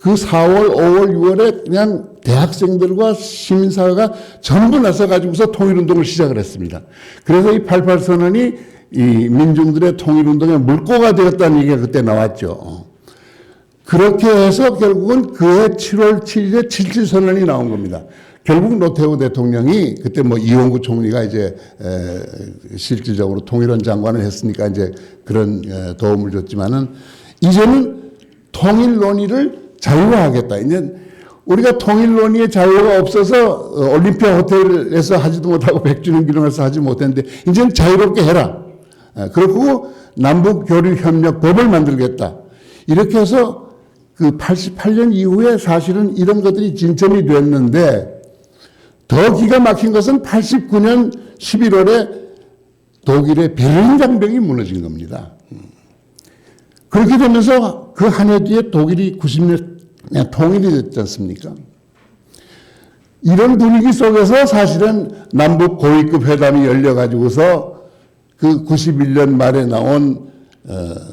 그 4월, 5월, 6월에 그냥 대학생들과 시민사회가 전부 나서가지고서 통일운동을 시작을 했습니다. 그래서 이 88선언이 이 민중들의 통일운동의 물꼬가 되었다는 얘기가 그때 나왔죠. 그렇게 해서 결국은 그해 7월 7일에 77선언이 나온 겁니다. 결국 노태우 대통령이 그때 뭐 이용구 총리가 이제 실질적으로 통일원 장관을 했으니까 이제 그런 도움을 줬지만은 이제는 통일 논의를 자유화하겠다. 이제 우리가 통일 논의의 자유가 없어서 올림피아 호텔에서 하지도 못하고 100주년 기념해서 하지 못했는데 이제는 자유롭게 해라. 그리고 남북 교류 협력 법을 만들겠다. 이렇게 해서 그 88년 이후에 사실은 이런 것들이 진전이 됐는데 더 기가 막힌 것은 89년 11월에 독일의 베를린 장벽이 무너진 겁니다. 그렇게 되면서 그 한 해 뒤에 독일이 90년 통일이 됐지 않습니까? 이런 분위기 속에서 사실은 남북 고위급 회담이 열려가지고서 그 91년 말에 나온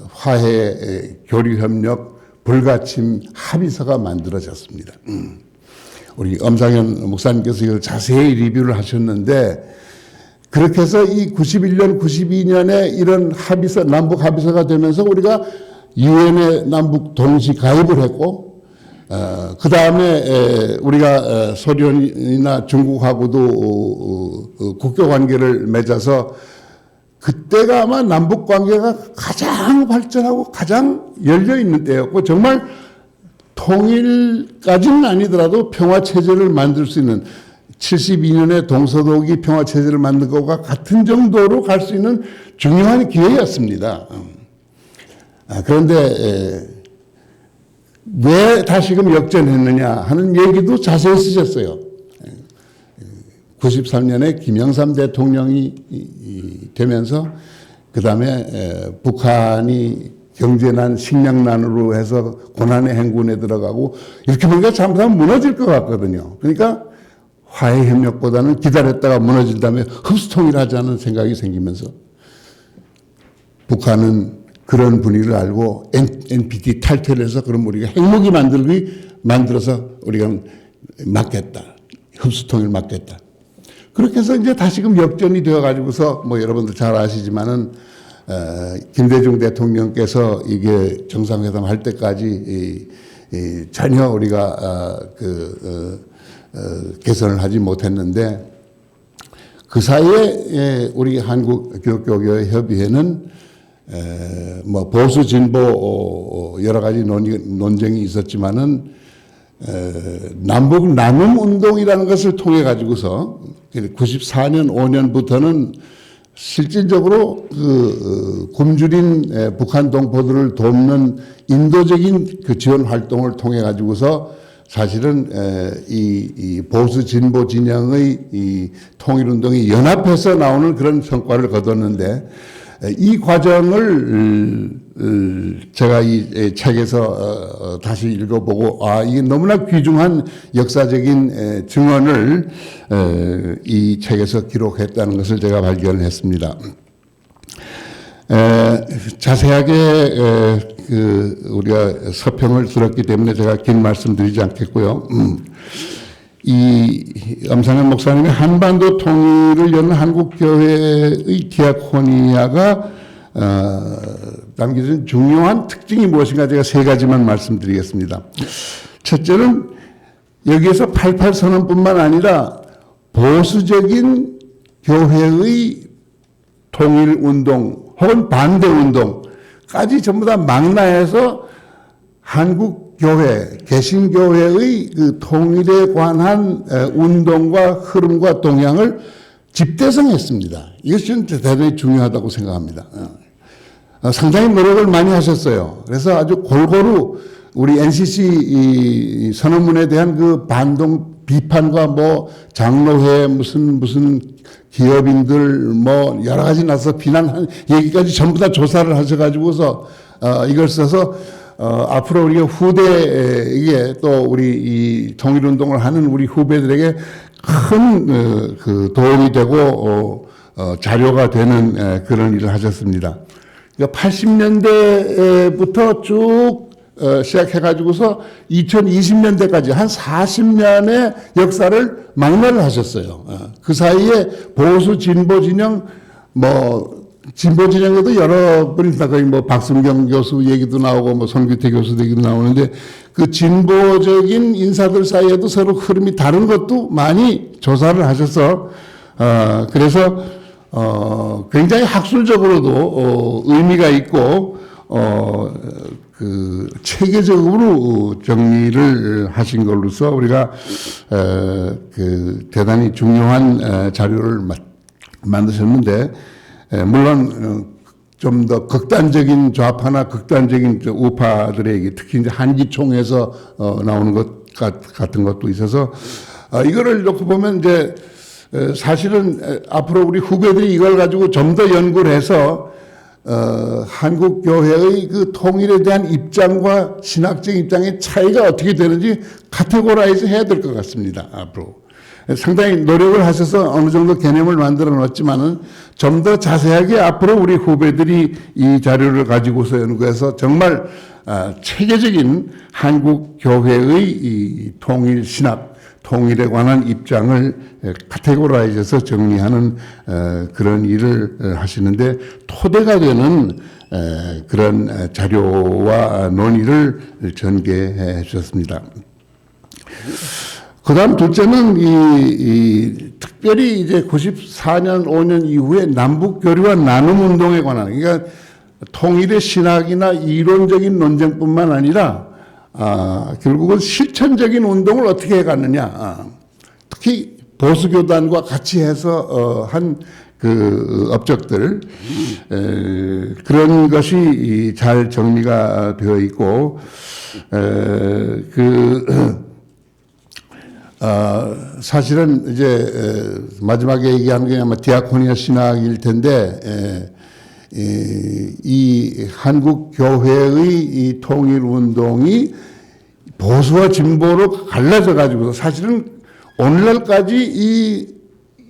화해 교류협력 불가침 합의서가 만들어졌습니다. 우리 엄상현 목사님께서 이걸 자세히 리뷰를 하셨는데 그렇게 해서 이 91년, 92년에 이런 합의서, 남북 합의서가 되면서 우리가 유엔에 남북 동시 가입을 했고 그 다음에 우리가 소련이나 중국하고도 국교 관계를 맺어서 그때가 아마 남북 관계가 가장 발전하고 가장 열려 있는 때였고 정말 통일까지는 아니더라도 평화체제를 만들 수 있는 72년에 동서독이 평화체제를 만든 것과 같은 정도로 갈 수 있는 중요한 기회였습니다. 그런데 왜 다시금 역전했느냐 하는 얘기도 자세히 쓰셨어요. 93년에 김영삼 대통령이 되면서 그 다음에 북한이 경제난 식량난으로 해서 고난의 행군에 들어가고 이렇게 보니까 잘못하면 무너질 것 같거든요. 그러니까 화해협력보다는 기다렸다가 무너진 다음에 흡수통일하자는 생각이 생기면서 북한은 그런 분위기를 알고 NPT 탈퇴를 해서 그럼 우리가 핵무기 만들어서 우리가 막겠다. 흡수통일 막겠다. 그렇게 해서 이제 다시금 역전이 되어가지고서 뭐 여러분들 잘 아시지만은 김대중 대통령께서 이게 정상회담 할 때까지 전혀 우리가 개선을 하지 못했는데 그 사이에 우리 한국기독교교회 협의회는 뭐 보수 진보 여러 가지 논쟁이 있었지만은 남북 나눔 운동이라는 것을 통해 가지고서 94년 5년부터는 실질적으로 그 굶주린 북한 동포들을 돕는 인도적인 그 지원 활동을 통해 가지고서 사실은 이 보수 진보 진영의 이 통일운동이 연합해서 나오는 그런 성과를 거뒀는데 이 과정을 제가 이 책에서 다시 읽어보고 이게 너무나 귀중한 역사적인 증언을 이 책에서 기록했다는 것을 제가 발견했습니다. 자세하게 우리가 서평을 들었기 때문에 제가 긴 말씀 드리지 않겠고요. 이 엄상현 목사님의 한반도 통일을 여는 한국교회의 디아코니아가 남겨진 중요한 특징이 무엇인가 제가 세 가지만 말씀드리겠습니다. 첫째는 여기에서 88선언뿐만 아니라 보수적인 교회의 통일운동 혹은 반대운동까지 전부 다 망라해서 한국교회, 개신교회의 그 통일에 관한 운동과 흐름과 동향을 집대성했습니다. 이것이 대단히 중요하다고 생각합니다. 상당히 노력을 많이 하셨어요. 그래서 아주 골고루 우리 NCC 선언문에 대한 그 반동 비판과 뭐 장로회 무슨 기업인들 뭐 여러 가지 나서 비난한 얘기까지 전부 다 조사를 하셔가지고서 이걸 써서 앞으로 우리가 후대에게 또 우리 이 통일운동을 하는 우리 후배들에게 큰 그 도움이 되고 자료가 되는 그런 일을 하셨습니다. 그러니까 80년대부터 쭉 시작해가지고서 2020년대까지 한 40년의 역사를 막론을 하셨어요. 그 사이에 보수 진보 진영 진보 진영에도 여러 분이 다 거의 박순경 교수 얘기도 나오고 손규태 교수 얘기도 나오는데 그 진보적인 인사들 사이에도 서로 흐름이 다른 것도 많이 조사를 하셔서 그래서 굉장히 학술적으로도 의미가 있고 그 체계적으로 정리를 하신 걸로서 우리가 그 대단히 중요한 자료를 만드셨는데 물론 좀 더 극단적인 좌파나 극단적인 우파들의 얘기, 특히 이제 한기총에서 나오는 것 같은 것도 있어서 이거를 놓고 보면 이제 사실은 앞으로 우리 후배들이 이걸 가지고 좀 더 연구를 해서 한국 교회의 그 통일에 대한 입장과 신학적 입장의 차이가 어떻게 되는지 카테고라이즈 해야 될 것 같습니다. 앞으로 상당히 노력을 하셔서 어느 정도 개념을 만들어 놓았지만은 좀 더 자세하게 앞으로 우리 후배들이 이 자료를 가지고서 연구해서 정말 체계적인 한국 교회의 이 통일 신학, 통일에 관한 입장을 카테고라이즈해서 정리하는 그런 일을 하시는데 토대가 되는 그런 자료와 논의를 전개해 주셨습니다. 그 다음 둘째는 특별히 이제 94년, 5년 이후에 남북교류와 나눔운동에 관한, 그러니까 통일의 신학이나 이론적인 논쟁뿐만 아니라, 결국은 실천적인 운동을 어떻게 해갔느냐. 특히 보수교단과 같이 해서, 그 업적들, 그런 것이 잘 정리가 되어 있고, 사실은 이제 마지막에 얘기하는 게 아마 디아코니아 신학일 텐데 이 한국 교회의 이 통일 운동이 보수와 진보로 갈라져 가지고 사실은 오늘날까지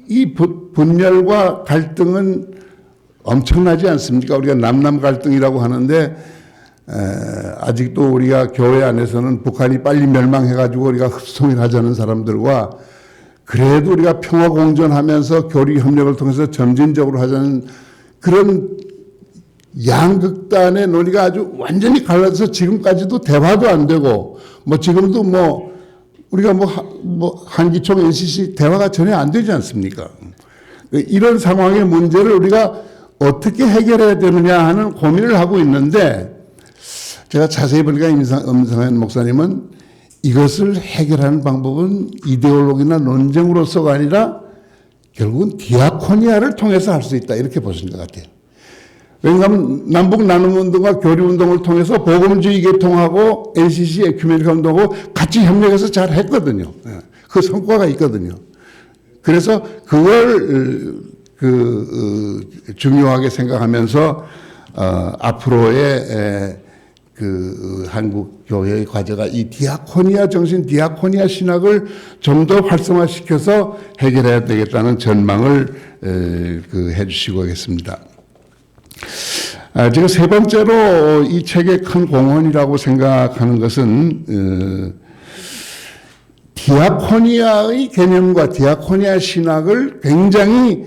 이 분열과 갈등은 엄청나지 않습니까? 우리가 남남 갈등이라고 하는데 아직도 우리가 교회 안에서는 북한이 빨리 멸망해가지고 우리가 흡수통일하자는 사람들과 그래도 우리가 평화 공존하면서 교류 협력을 통해서 점진적으로 하자는 그런 양극단의 논의가 아주 완전히 갈라져서 지금까지도 대화도 안 되고 지금도 우리가 한기총 NCC 대화가 전혀 안 되지 않습니까? 이런 상황의 문제를 우리가 어떻게 해결해야 되느냐 하는 고민을 하고 있는데 제가 자세히 보니까 임성현 목사님은 이것을 해결하는 방법은 이데올로기나 논쟁으로서가 아니라 결국은 디아코니아를 통해서 할 수 있다 이렇게 보신 것 같아요. 왜냐하면 남북 나눔운동과 교류운동을 통해서 복음주의 계통하고 NCC 에큐메니카 운동하고 같이 협력해서 잘 했거든요. 그 성과가 있거든요. 그래서 그걸 중요하게 생각하면서 앞으로의 한국 교회의 과제가 이 디아코니아 정신, 디아코니아 신학을 좀 더 활성화시켜서 해결해야 되겠다는 전망을 해주시고 하겠습니다. 제가 세 번째로 이 책의 큰 공헌이라고 생각하는 것은 디아코니아의 개념과 디아코니아 신학을 굉장히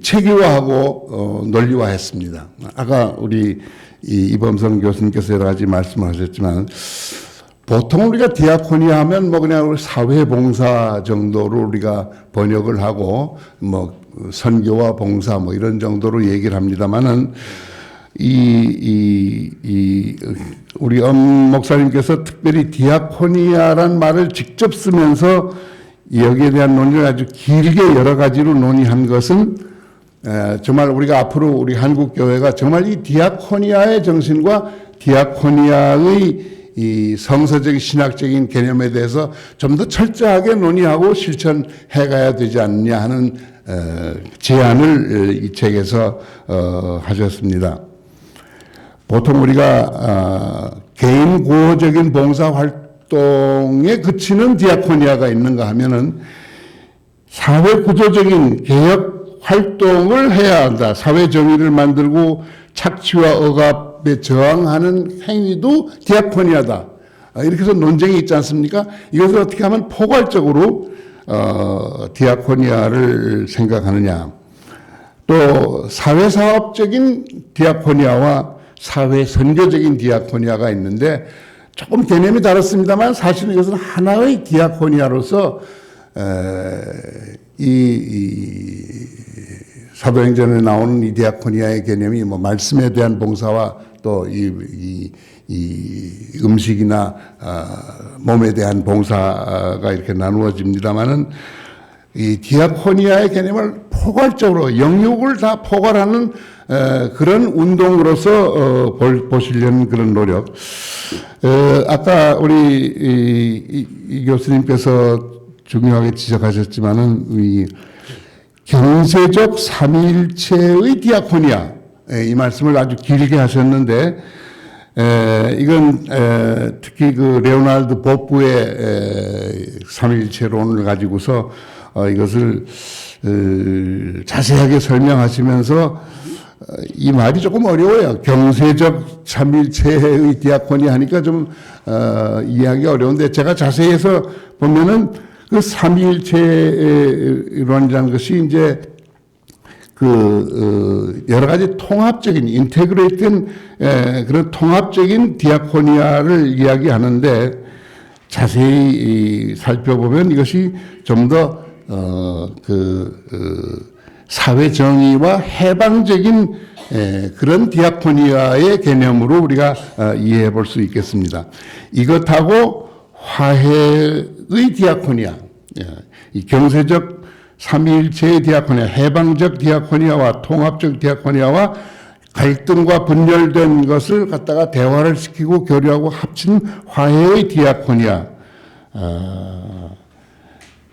체계화하고 논리화했습니다. 아까 우리 이범성 교수님께서 여러 가지 말씀을 하셨지만 보통 우리가 디아코니아 하면 그냥 사회봉사 정도로 우리가 번역을 하고 선교와 봉사 이런 정도로 얘기를 합니다만은 우리 목사님께서 특별히 디아코니아란 말을 직접 쓰면서 여기에 대한 논의를 아주 길게 여러 가지로 논의한 것은 정말 우리가 앞으로 우리 한국 교회가 정말 이 디아코니아의 정신과 디아코니아의 이 성서적인 신학적인 개념에 대해서 좀 더 철저하게 논의하고 실천해 가야 되지 않느냐 하는 제안을 이 책에서 하셨습니다. 보통 우리가 개인 구호적인 봉사 활동에 그치는 디아코니아가 있는가 하면은 사회 구조적인 개혁 활동을 해야 한다. 사회 정의를 만들고 착취와 억압에 저항하는 행위도 디아코니아다. 이렇게 해서 논쟁이 있지 않습니까? 이것을 어떻게 하면 포괄적으로 디아코니아를 생각하느냐. 또 사회사업적인 디아코니아와 사회선교적인 디아코니아가 있는데 조금 개념이 다릅니다만 사실은 이것은 하나의 디아코니아로서 이 사도행전에 나오는 이 디아코니아의 개념이 뭐 말씀에 대한 봉사와 또 이 음식이나 몸에 대한 봉사가 이렇게 나누어집니다만은 이 디아코니아의 개념을 포괄적으로 영역을 다 포괄하는 그런 운동으로서 보시려는 그런 노력. 아까 우리 이 교수님께서 중요하게 지적하셨지만은 이 경제적 삼위일체의 디아코니아 이 말씀을 아주 길게 하셨는데 이건 특히 그 레오나르도 보프의 삼위일체론을 가지고서 이것을 자세하게 설명하시면서 이 말이 조금 어려워요. 경제적 삼위일체의 디아코니 하니까 좀 이해하기 어려운데 제가 자세히 해서 보면은 그 삼위일체론이라는 것이 이제 그 여러 가지 통합적인 인테그레이트된 그런 통합적인 디아코니아를 이야기하는데 자세히 살펴보면 이것이 좀 더 사회 정의와 해방적인 그런 디아코니아의 개념으로 우리가 이해해 볼 수 있겠습니다. 이것하고 화해의 디아코니아, 이 경제적 삼위일체의 디아코니아, 해방적 디아코니아와 통합적 디아코니아와 갈등과 분열된 것을 갖다가 대화를 시키고 교류하고 합친 화해의 디아코니아,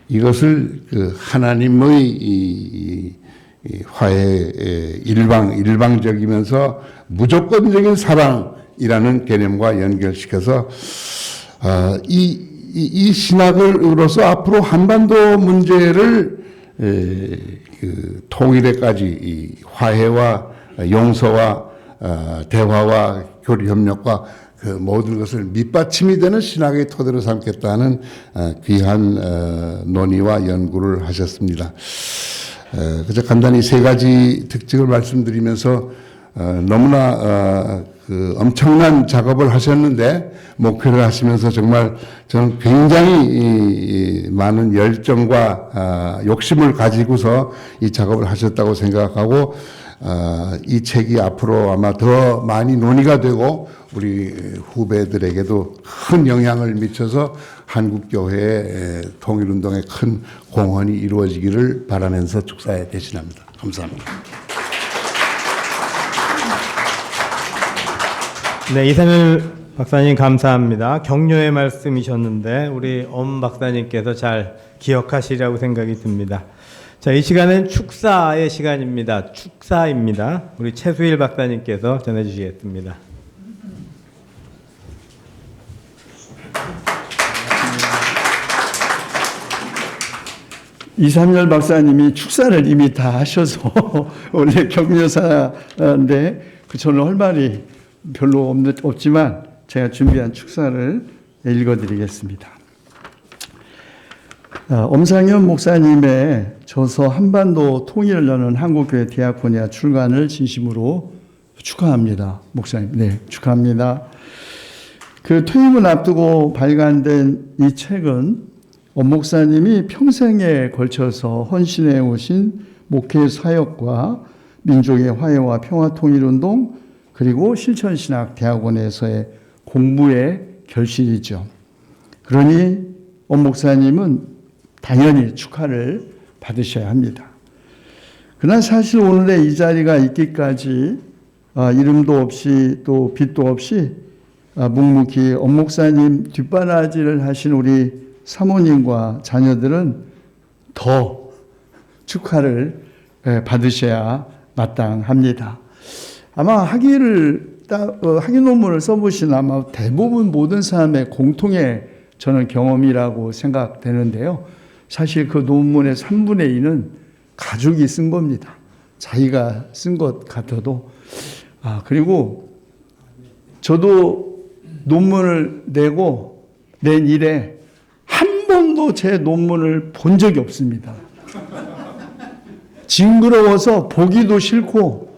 이것을 그 하나님의 이 화해 일방적이면서 무조건적인 사랑이라는 개념과 연결시켜서 이 신학으로서 앞으로 한반도 문제를 그 통일에까지 이 화해와 용서와 대화와 교류 협력과 그 모든 것을 밑받침이 되는 신학의 토대로 삼겠다는 귀한 논의와 연구를 하셨습니다. 그저 간단히 세 가지 특징을 말씀드리면서 너무나 그 엄청난 작업을 하셨는데 목회를 하시면서 정말 저는 굉장히 많은 열정과 욕심을 가지고서 이 작업을 하셨다고 생각하고 이 책이 앞으로 아마 더 많이 논의가 되고 우리 후배들에게도 큰 영향을 미쳐서 한국교회의 통일운동에 큰 공헌이 이루어지기를 바라면서 축사에 대신합니다. 감사합니다. 네, 이상일 박사님 감사합니다. 격려의 말씀이셨는데 우리 엄 박사님께서 잘 기억하시리라고 생각이 듭니다. 자, 이 시간은 축사의 시간입니다. 축사입니다. 우리 최수일 박사님께서 전해주시겠습니다. 이삼열 박사님이 축사를 이미 다 하셔서 원래 격려사인데 저는 할 말이 별로 없지만 제가 준비한 축사를 읽어드리겠습니다. 엄상현 목사님의 저서 한반도 통일을 여는 한국교회 디아코니아 출간을 진심으로 축하합니다. 목사님, 네, 축하합니다. 그 퇴임을 앞두고 발간된 이 책은 엄 목사님이 평생에 걸쳐서 헌신해 오신 목회 사역과 민족의 화해와 평화 통일운동 그리고 실천신학 대학원에서의 공부의 결실이죠. 그러니 엄 목사님은 당연히 축하를 받으셔야 합니다. 그러나 사실 오늘의 이 자리가 있기까지 이름도 없이 또 빛도 없이 묵묵히 엄 목사님 뒷바라지를 하신 우리 사모님과 자녀들은 더 축하를 받으셔야 마땅합니다. 아마 학위를 학위 논문을 써보신 아마 대부분 모든 사람의 공통의 저는 경험이라고 생각되는데요. 사실 그 논문의 3분의 2는 가족이 쓴 겁니다. 자기가 쓴 것 같아도. 그리고 저도 논문을 낸 이래 한 번도 제 논문을 본 적이 없습니다. 징그러워서 보기도 싫고,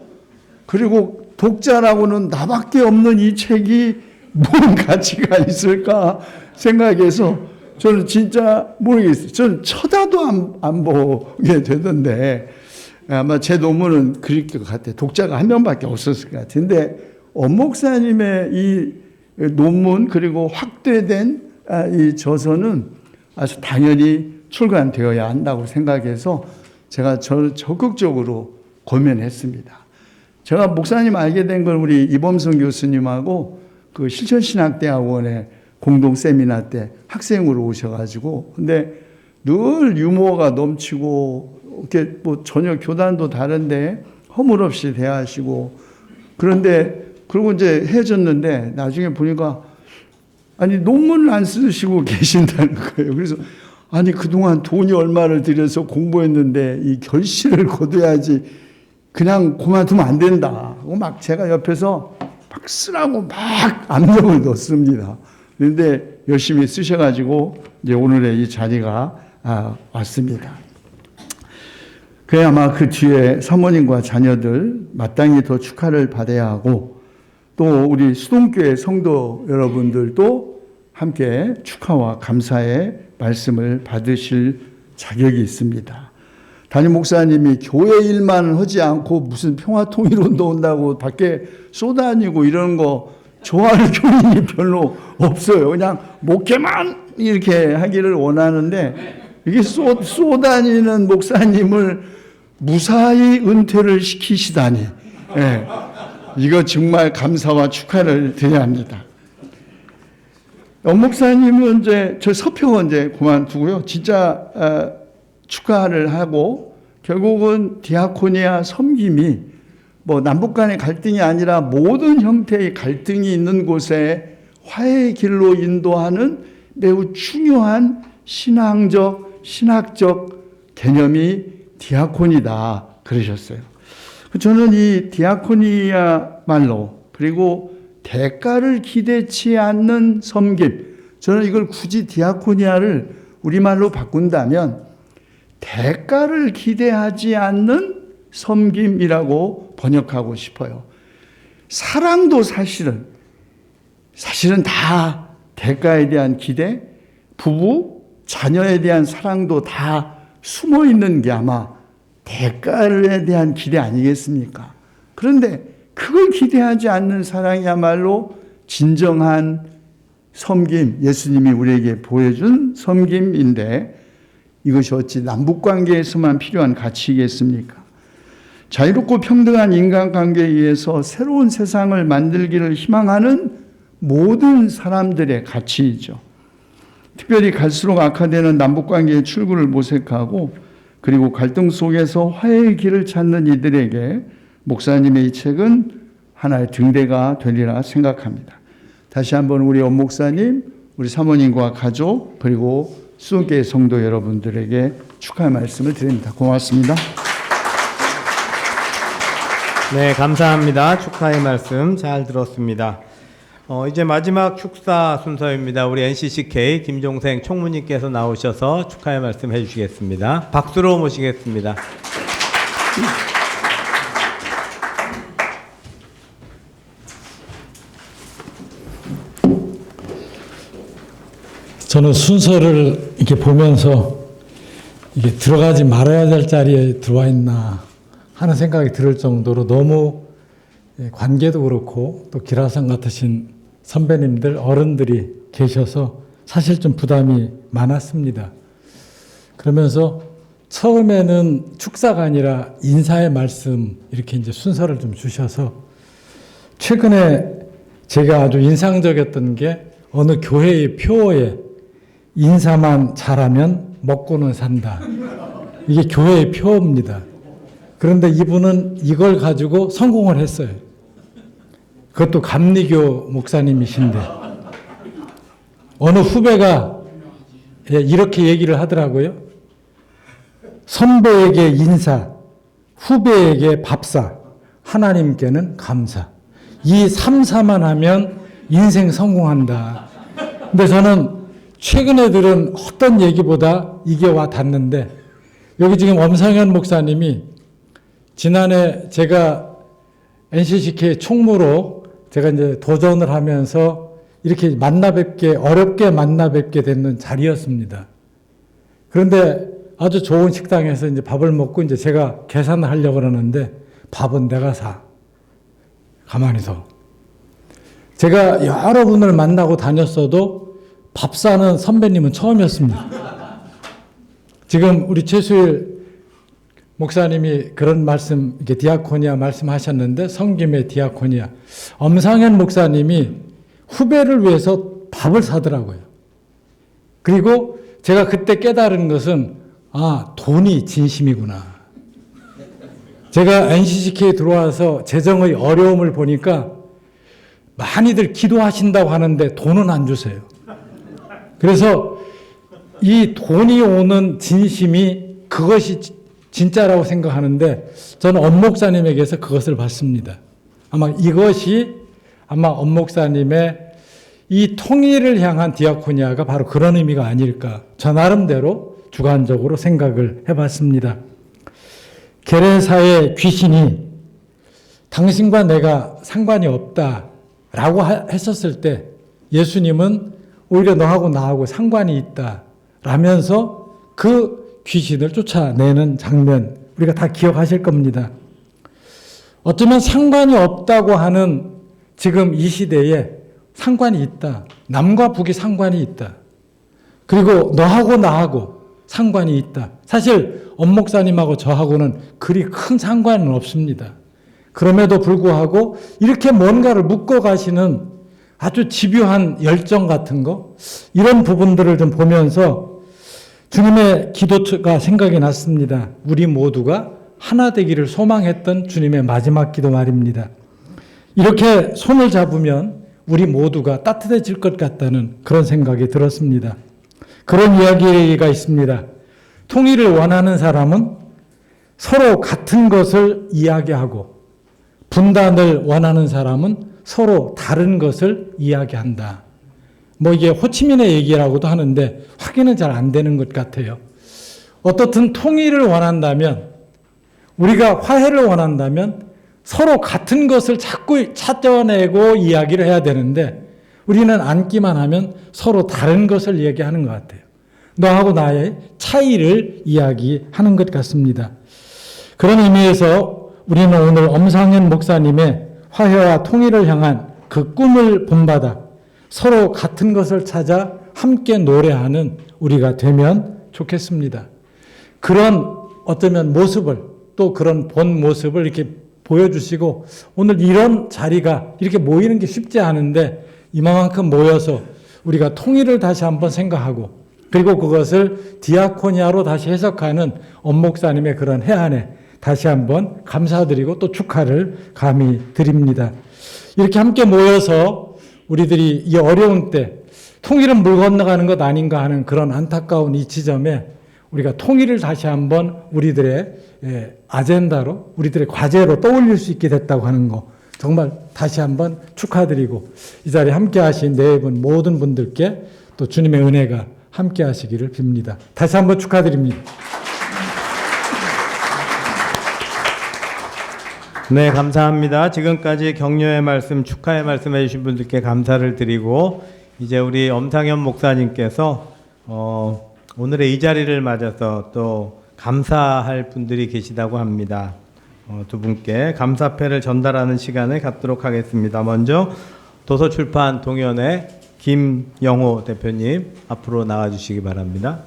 그리고 독자라고는 나밖에 없는 이 책이 무슨 가치가 있을까 생각해서 저는 진짜 모르겠어요. 저는 쳐다도 안 보게 되던데, 아마 제 논문은 그럴 것 같아요. 독자가 한 명밖에 없었을 것 같은데, 엄 목사님의 이 논문 그리고 확대된 이 저서는 아주 당연히 출간되어야 한다고 생각해서 제가 적극적으로 고민했습니다. 제가 목사님 알게 된 건 우리 이범성 교수님하고 그 실천신학대학원에 공동 세미나 때 학생으로 오셔가지고, 근데 늘 유머가 넘치고 이렇게 뭐 전혀 교단도 다른데 허물없이 대하시고, 그런데 그리고 이제 헤어졌는데 나중에 보니까 아니 논문을 안 쓰시고 계신다는 거예요. 그래서 아니 그동안 돈이 얼마를 들여서 공부했는데 이 결실을 거둬야지 그냥 그만두면 안 된다. 막 제가 옆에서 막 쓰라고 막 압력을 넣습니다. 그런데 열심히 쓰셔가지고 이제 오늘의 이 자리가 왔습니다. 그래 아마 그 뒤에 사모님과 자녀들 마땅히 더 축하를 받아야 하고, 또 우리 수동교회 성도 여러분들도 함께 축하와 감사의 말씀을 받으실 자격이 있습니다. 담임 목사님이 교회 일만 하지 않고 무슨 평화통일운동 온다고 밖에 쏘다니고 이런 거 좋아하는 교인이 별로 없어요. 그냥 목회만 이렇게 하기를 원하는데, 이게 쏘다니는 목사님을 무사히 은퇴를 시키시다니, 이거 정말 감사와 축하를 드려야 합니다. 엄 목사님은 이제 저 서평은 이제 그만두고요. 진짜 축하를 하고, 결국은 디아코니아 섬김이 뭐 남북 간의 갈등이 아니라 모든 형태의 갈등이 있는 곳에 화해의 길로 인도하는 매우 중요한 신앙적, 신학적 개념이 디아코니다 그러셨어요. 저는 이 디아코니아 말로, 그리고 대가를 기대치 않는 섬김, 저는 이걸 굳이 디아코니아를 우리말로 바꾼다면 대가를 기대하지 않는 섬김이라고 번역하고 싶어요. 사랑도 사실은 다 대가에 대한 기대, 부부, 자녀에 대한 사랑도 다 숨어 있는 게 아마 대가에 대한 기대 아니겠습니까? 그런데 그걸 기대하지 않는 사랑이야말로 진정한 섬김, 예수님이 우리에게 보여준 섬김인데, 이것이 어찌 남북관계에서만 필요한 가치이겠습니까? 자유롭고 평등한 인간관계에 의해서 새로운 세상을 만들기를 희망하는 모든 사람들의 가치이죠. 특별히 갈수록 악화되는 남북관계의 출구를 모색하고, 그리고 갈등 속에서 화해의 길을 찾는 이들에게 목사님의 이 책은 하나의 등대가 되리라 생각합니다. 다시 한번 우리 엄 목사님, 우리 사모님과 가족, 그리고 수원교회 성도 여러분들에게 축하의 말씀을 드립니다. 고맙습니다. 네, 감사합니다. 축하의 말씀 잘 들었습니다. 이제 마지막 축사 순서입니다. 우리 NCCK 김종생 총무님께서 나오셔서 축하의 말씀 해주시겠습니다. 박수로 모시겠습니다. 저는 순서를 이렇게 보면서 이게 들어가지 말아야 될 자리에 들어와 있나 하는 생각이 들 정도로 너무 관계도 그렇고 또 기라성 같으신 선배님들, 어른들이 계셔서 사실 좀 부담이 많았습니다. 그러면서 처음에는 축사가 아니라 인사의 말씀 이렇게 이제 순서를 좀 주셔서, 최근에 제가 아주 인상적이었던 게 어느 교회의 표어에 인사만 잘하면 먹고는 산다. 이게 교회의 표어입니다. 그런데 이분은 이걸 가지고 성공을 했어요. 그것도 감리교 목사님이신데 어느 후배가 이렇게 얘기를 하더라고요. 선배에게 인사, 후배에게 밥사, 하나님께는 감사. 이 3사만 하면 인생 성공한다. 근데 저는 최근에 들은 어떤 얘기보다 이게 와 닿는데, 여기 지금 엄상현 목사님이 지난해 제가 NCCK 총무로 제가 이제 도전을 하면서 이렇게 어렵게 만나 뵙게 되는 자리였습니다. 그런데 아주 좋은 식당에서 이제 밥을 먹고 이제 제가 계산을 하려고 그러는데 밥은 내가 사. 가만히서. 제가 여러 분을 만나고 다녔어도 밥 사는 선배님은 처음이었습니다. 지금 우리 최수일 목사님이 그런 말씀, 이렇게 디아코니아 말씀하셨는데, 성김의 디아코니아. 엄상현 목사님이 후배를 위해서 밥을 사더라고요. 그리고 제가 그때 깨달은 것은, 돈이 진심이구나. 제가 NCCK에 들어와서 재정의 어려움을 보니까 많이들 기도하신다고 하는데 돈은 안 주세요. 그래서 이 돈이 오는 진심이 그것이 진짜라고 생각하는데, 저는 엄 목사님에게서 그것을 봤습니다. 아마 이것이 엄 목사님의 이 통일을 향한 디아코니아가 바로 그런 의미가 아닐까, 저 나름대로 주관적으로 생각을 해봤습니다. 게레사의 귀신이 당신과 내가 상관이 없다라고 했었을 때, 예수님은 오히려 너하고 나하고 상관이 있다라면서 그 귀신을 쫓아내는 장면, 우리가 다 기억하실 겁니다. 어쩌면 상관이 없다고 하는 지금 이 시대에 상관이 있다. 남과 북이 상관이 있다. 그리고 너하고 나하고 상관이 있다. 사실 엄 목사님하고 저하고는 그리 큰 상관은 없습니다. 그럼에도 불구하고 이렇게 뭔가를 묶어 가시는 아주 집요한 열정 같은 거, 이런 부분들을 좀 보면서 주님의 기도가 생각이 났습니다. 우리 모두가 하나 되기를 소망했던 주님의 마지막 기도 말입니다. 이렇게 손을 잡으면 우리 모두가 따뜻해질 것 같다는 그런 생각이 들었습니다. 그런 이야기가 있습니다. 통일을 원하는 사람은 서로 같은 것을 이야기하고, 분단을 원하는 사람은 서로 다른 것을 이야기한다. 이게 호치민의 얘기라고도 하는데 확인은 잘 안 되는 것 같아요. 어떻든 통일을 원한다면, 우리가 화해를 원한다면 서로 같은 것을 자꾸 찾아내고 이야기를 해야 되는데, 우리는 앉기만 하면 서로 다른 것을 이야기하는 것 같아요. 너하고 나의 차이를 이야기하는 것 같습니다. 그런 의미에서 우리는 오늘 엄상현 목사님의 화해와 통일을 향한 그 꿈을 본받아 서로 같은 것을 찾아 함께 노래하는 우리가 되면 좋겠습니다. 그런 어쩌면 모습을, 또 그런 본 모습을 이렇게 보여주시고, 오늘 이런 자리가 이렇게 모이는 게 쉽지 않은데 이만큼 모여서 우리가 통일을 다시 한번 생각하고, 그리고 그것을 디아코니아로 다시 해석하는 엄 목사님의 그런 해안에 다시 한번 감사드리고 또 축하를 감히 드립니다. 이렇게 함께 모여서 우리들이 이 어려운 때 통일은 물 건너가는 것 아닌가 하는 그런 안타까운 이 지점에 우리가 통일을 다시 한번 우리들의 아젠다로, 우리들의 과제로 떠올릴 수 있게 됐다고 하는 거 정말 다시 한번 축하드리고, 이 자리에 함께 하신 네 분 모든 분들께 또 주님의 은혜가 함께 하시기를 빕니다. 다시 한번 축하드립니다. 네, 감사합니다. 지금까지 격려의 말씀, 축하의 말씀 해주신 분들께 감사를 드리고, 이제 우리 엄상현 목사님께서 오늘의 이 자리를 맞아서 또 감사할 분들이 계시다고 합니다. 두 분께 감사패를 전달하는 시간을 갖도록 하겠습니다. 먼저 도서출판 동연의 김영호 대표님 앞으로 나와주시기 바랍니다.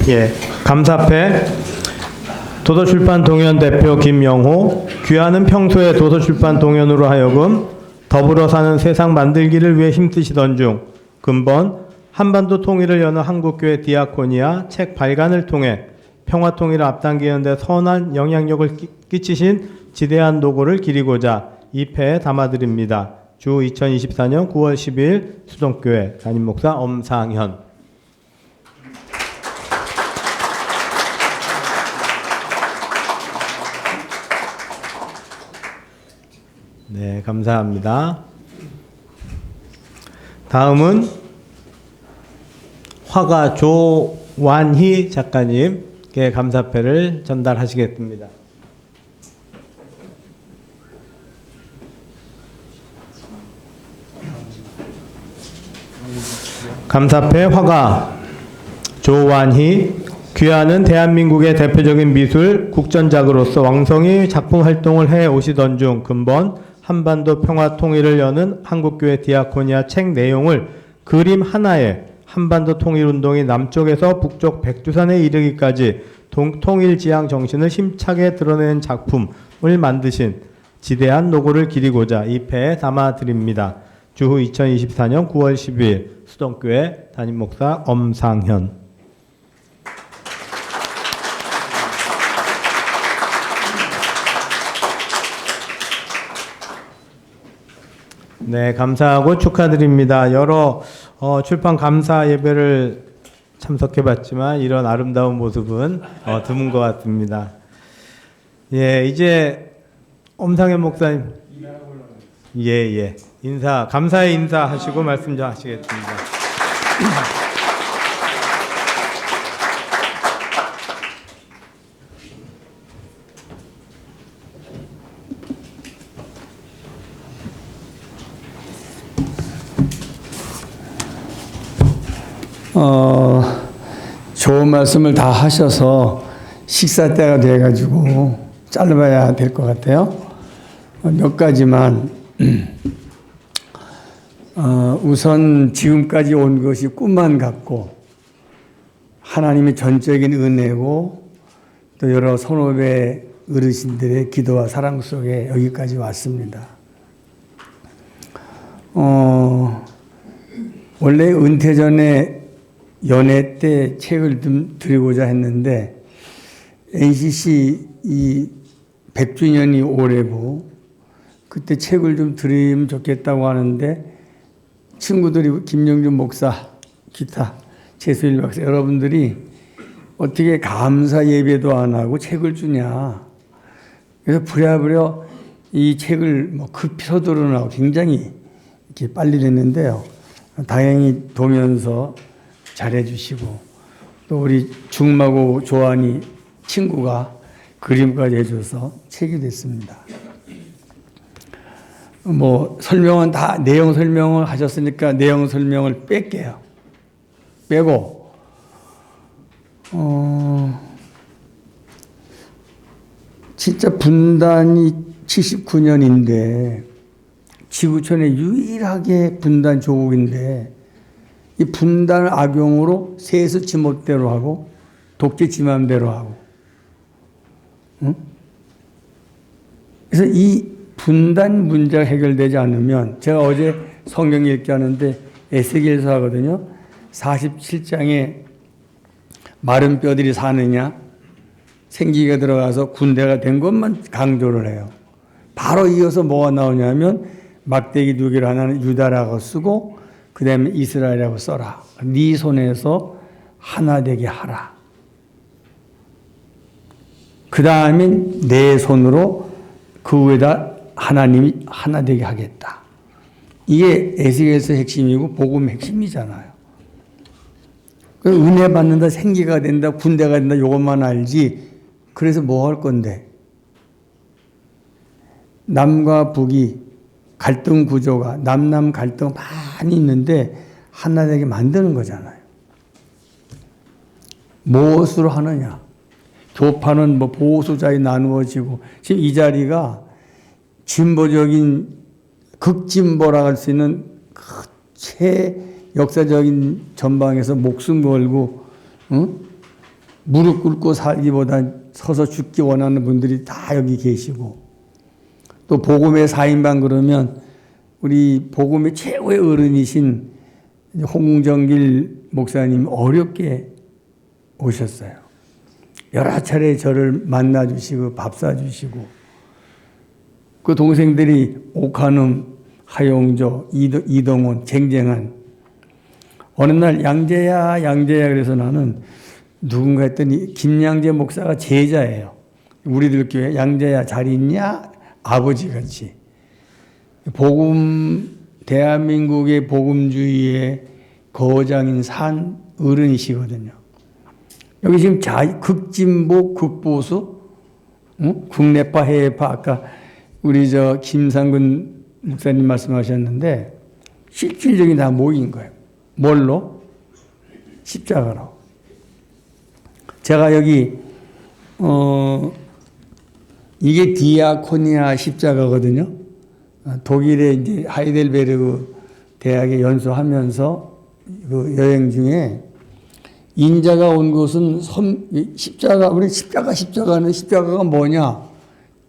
예, 감사패 도서출판 동연 대표 김영호. 귀하는 평소에 도서출판 동연으로 하여금 더불어 사는 세상 만들기를 위해 힘쓰시던 중 근본 한반도 통일을 여는 한국교회 디아코니아 책 발간을 통해 평화 통일을 앞당기는 데 선한 영향력을 끼치신 지대한 노고를 기리고자 이 패에 담아드립니다. 주 2024년 9월 10일 수동교회 담임목사 엄상현. 네, 감사합니다. 다음은 화가 조완희 작가님께 감사패를 전달하시겠습니다. 감사패 화가 조완희. 귀하는 대한민국의 대표적인 미술 국전작으로서 왕성히 작품 활동을 해 오시던 중 근본 한반도 평화 통일을 여는 한국교회 디아코니아 책 내용을 그림 하나에 한반도 통일운동이 남쪽에서 북쪽 백두산에 이르기까지 통일지향 정신을 힘차게 드러내는 작품을 만드신 지대한 노고를 기리고자 이 패에 담아드립니다. 주후 2024년 9월 10일 수동교회 담임목사 엄상현. 네, 감사하고 축하드립니다. 여러 출판 감사 예배를 참석해봤지만 이런 아름다운 모습은 드문 것 같습니다. 예, 이제 엄상현 목사님, 예, 감사의 인사 하시고 말씀 좀 하시겠습니다. 좋은 말씀을 다 하셔서 식사 때가 돼가지고 짧아야 될 것 같아요. 몇 가지만 우선 지금까지 온 것이 꿈만 같고 하나님의 전적인 은혜고 또 여러 선후배 어르신들의 기도와 사랑 속에 여기까지 왔습니다. 원래 은퇴 전에 연애 때 책을 좀 드리고자 했는데 NCC 이 100주년이 올해고 그때 책을 좀 드리면 좋겠다고 하는데 친구들이 김영준 목사, 기타, 최수일 박사 여러분들이 어떻게 감사 예배도 안 하고 책을 주냐. 그래서 부랴부랴 이 책을 뭐 급히 서두르느라고 굉장히 이렇게 빨리 냈는데요. 다행히 도면서 잘해주시고 또 우리 중마고 조한이 친구가 그림까지 해줘서 책이 됐습니다. 뭐 설명은 다 내용 설명을 하셨으니까 내용 설명을 뺄게요. 빼고 진짜 분단이 79년인데 지구촌에 유일하게 분단 조국인데 이 분단을 악용으로 세수 지멋대로 하고 독재 지 맘대로 하고 응? 그래서 이 분단 문제가 해결되지 않으면 제가 어제 성경 읽기 하는데 에스겔서 하거든요. 47장에 마른 뼈들이 사느냐 생기가 들어가서 군대가 된 것만 강조를 해요. 바로 이어서 뭐가 나오냐면 막대기 두 개를 하나는 유다라고 쓰고 그 다음에 이스라엘이라고 써라. 네 손에서 하나 되게 하라. 그 다음에 내 손으로 그 위에다 하나님이 하나 되게 하겠다. 이게 에스겔서 핵심이고 복음 핵심이잖아요. 은혜 받는다, 생기가 된다, 군대가 된다 이것만 알지. 그래서 뭐 할 건데? 남과 북이 갈등 구조가 남남 갈등 많이 있는데 하나 되게 만드는 거잖아요. 무엇으로 하느냐? 교파는 뭐 보수자에 나누어지고 지금 이 자리가 진보적인 극진보라 할 수 있는 최역사적인 전방에서 목숨 걸고 무릎 꿇고 살기보다 서서 죽기 원하는 분들이 다 여기 계시고 또 복음의 4인방 그러면 우리 복음의 최고의 어른이신 홍정길 목사님 어렵게 오셨어요. 여러 차례 저를 만나주시고 밥 사주시고, 그 동생들이 옥한음, 하용조, 이동원 쟁쟁한, 어느 날 양재야 그래서 나는 누군가 했더니 김양재 목사가 제자예요. 우리들 교회 양재야 잘 있냐? 아버지같이. 복음, 대한민국의 복음주의의 거장인 산 어른이시거든요. 여기 지금 극진보, 극보수, 국내파, 해외파, 아까 우리 김상근 목사님 말씀하셨는데 실질적인 다 모인 거예요. 뭘로? 십자가로. 제가 여기 이게 디아코니아 십자가거든요. 독일의 이제 하이델베르그 대학에 연수하면서 그 여행 중에 인자가 온 곳은 십자가, 우리 십자가가 뭐냐?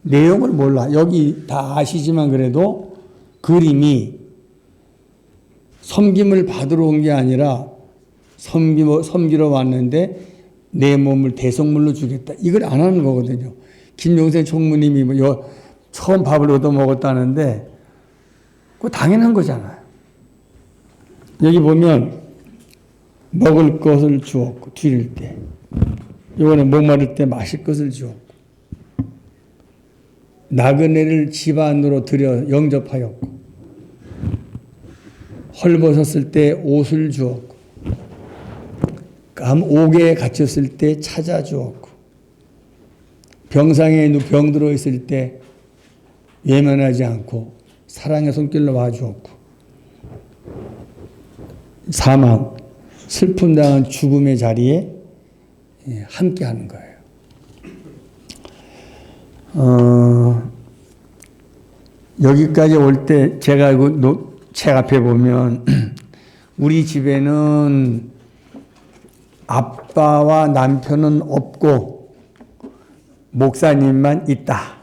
내용을 몰라. 여기 다 아시지만 그래도 그림이 섬김을 받으러 온 게 아니라 섬기러 왔는데 내 몸을 대속물로 주겠다. 이걸 안 하는 거거든요. 김용세 총무님이 처음 밥을 얻어 먹었다는데 그거 당연한 거잖아요. 여기 보면 먹을 것을 주었고 드릴 때, 이번에 목마를 때 마실 것을 주었고, 나그네를 집 안으로 들여 영접하였고, 헐벗었을 때 옷을 주었고, 옥에 갇혔을 때 찾아주었고, 병상에 병들어 있을 때 외면하지 않고 사랑의 손길로 와주었고, 사망, 슬픔 당한 죽음의 자리에 함께 하는 거예요. 여기까지 올 때 제가 책 앞에 보면 우리 집에는 아빠와 남편은 없고 목사님만 있다.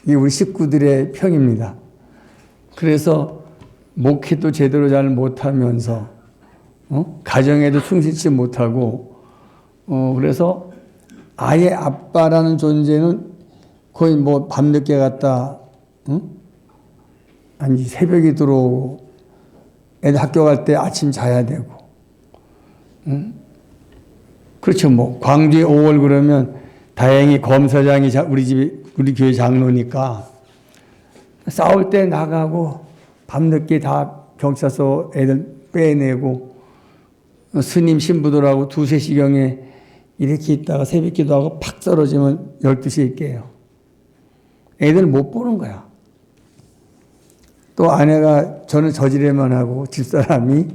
이게 우리 식구들의 평입니다. 그래서 목회도 제대로 잘 못하면서 가정에도 충실치 못하고, 그래서 아예 아빠라는 존재는 거의 밤늦게 갔다, 아니 새벽에 들어오고, 애들 학교 갈 때 아침 자야 되고, 그렇죠. 광주에 5월 그러면 다행히 검사장이 우리 교회 장로니까 싸울 때 나가고 밤늦게 다 경찰서 애들 빼내고, 스님 신부들하고 2, 3시경에 이렇게 있다가 새벽 기도하고 팍 떨어지면 12시에 깨요. 애들 못 보는 거야. 또 아내가 저는 저지레만 하고 집사람이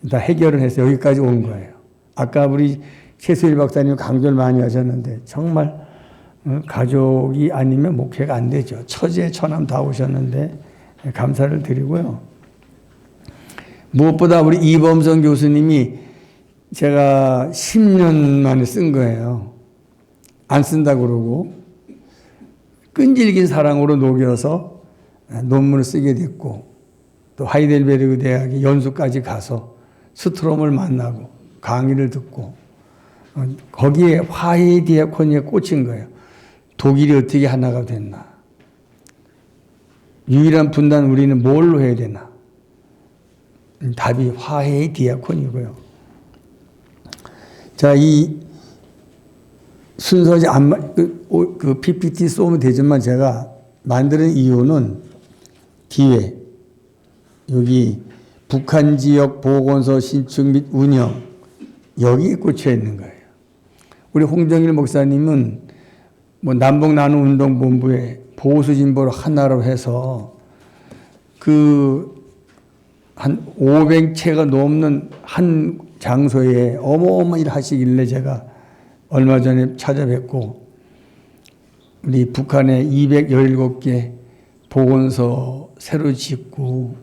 다 해결을 해서 여기까지 온 거예요. 아까 우리 최수일 박사님 강조를 많이 하셨는데 정말 가족이 아니면 목회가 안 되죠. 처제, 처남 다 오셨는데 감사를 드리고요. 무엇보다 우리 이범성 교수님이 제가 10년 만에 쓴 거예요. 안 쓴다고 그러고 끈질긴 사랑으로 녹여서 논문을 쓰게 됐고, 또 하이델베르그 대학에 연수까지 가서 스트롬을 만나고 강의를 듣고, 거기에 화해의 디아코니에 꽂힌 거예요. 독일이 어떻게 하나가 됐나? 유일한 분단 우리는 뭘로 해야 되나? 답이 화해의 디아코니고요. 자, 이 순서지 그 PPT 쏘면 되지만 제가 만드는 이유는 뒤에 여기 북한 지역 보건소 신축 및 운영 여기에 꽂혀 있는 거예요. 우리 홍정일 목사님은 남북 나눔 운동본부에 보수 진보를 하나로 해서 한 500채가 넘는 한 장소에 어마어마한 일 하시길래 제가 얼마 전에 찾아뵙고, 우리 북한에 217개 보건소 새로 짓고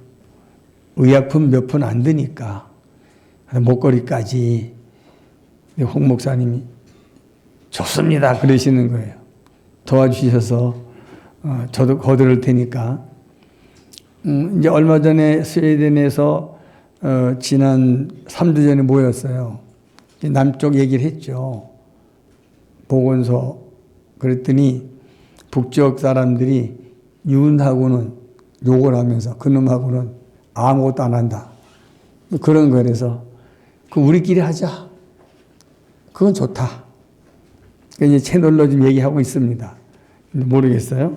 의약품 몇 푼 안 드니까 목걸이까지 홍 목사님이 좋습니다 그러시는 거예요. 도와주셔서 저도 거두를 테니까 이제 얼마 전에 스웨덴에서 지난 3주 전에 모였어요. 남쪽 얘기를 했죠. 보건소. 그랬더니 북쪽 사람들이 윤하고는 욕을 하면서 그놈하고는 아무것도 안 한다. 그런 거라서 우리끼리 하자. 그건 좋다. 이제 채널로 좀 얘기하고 있습니다. 모르겠어요.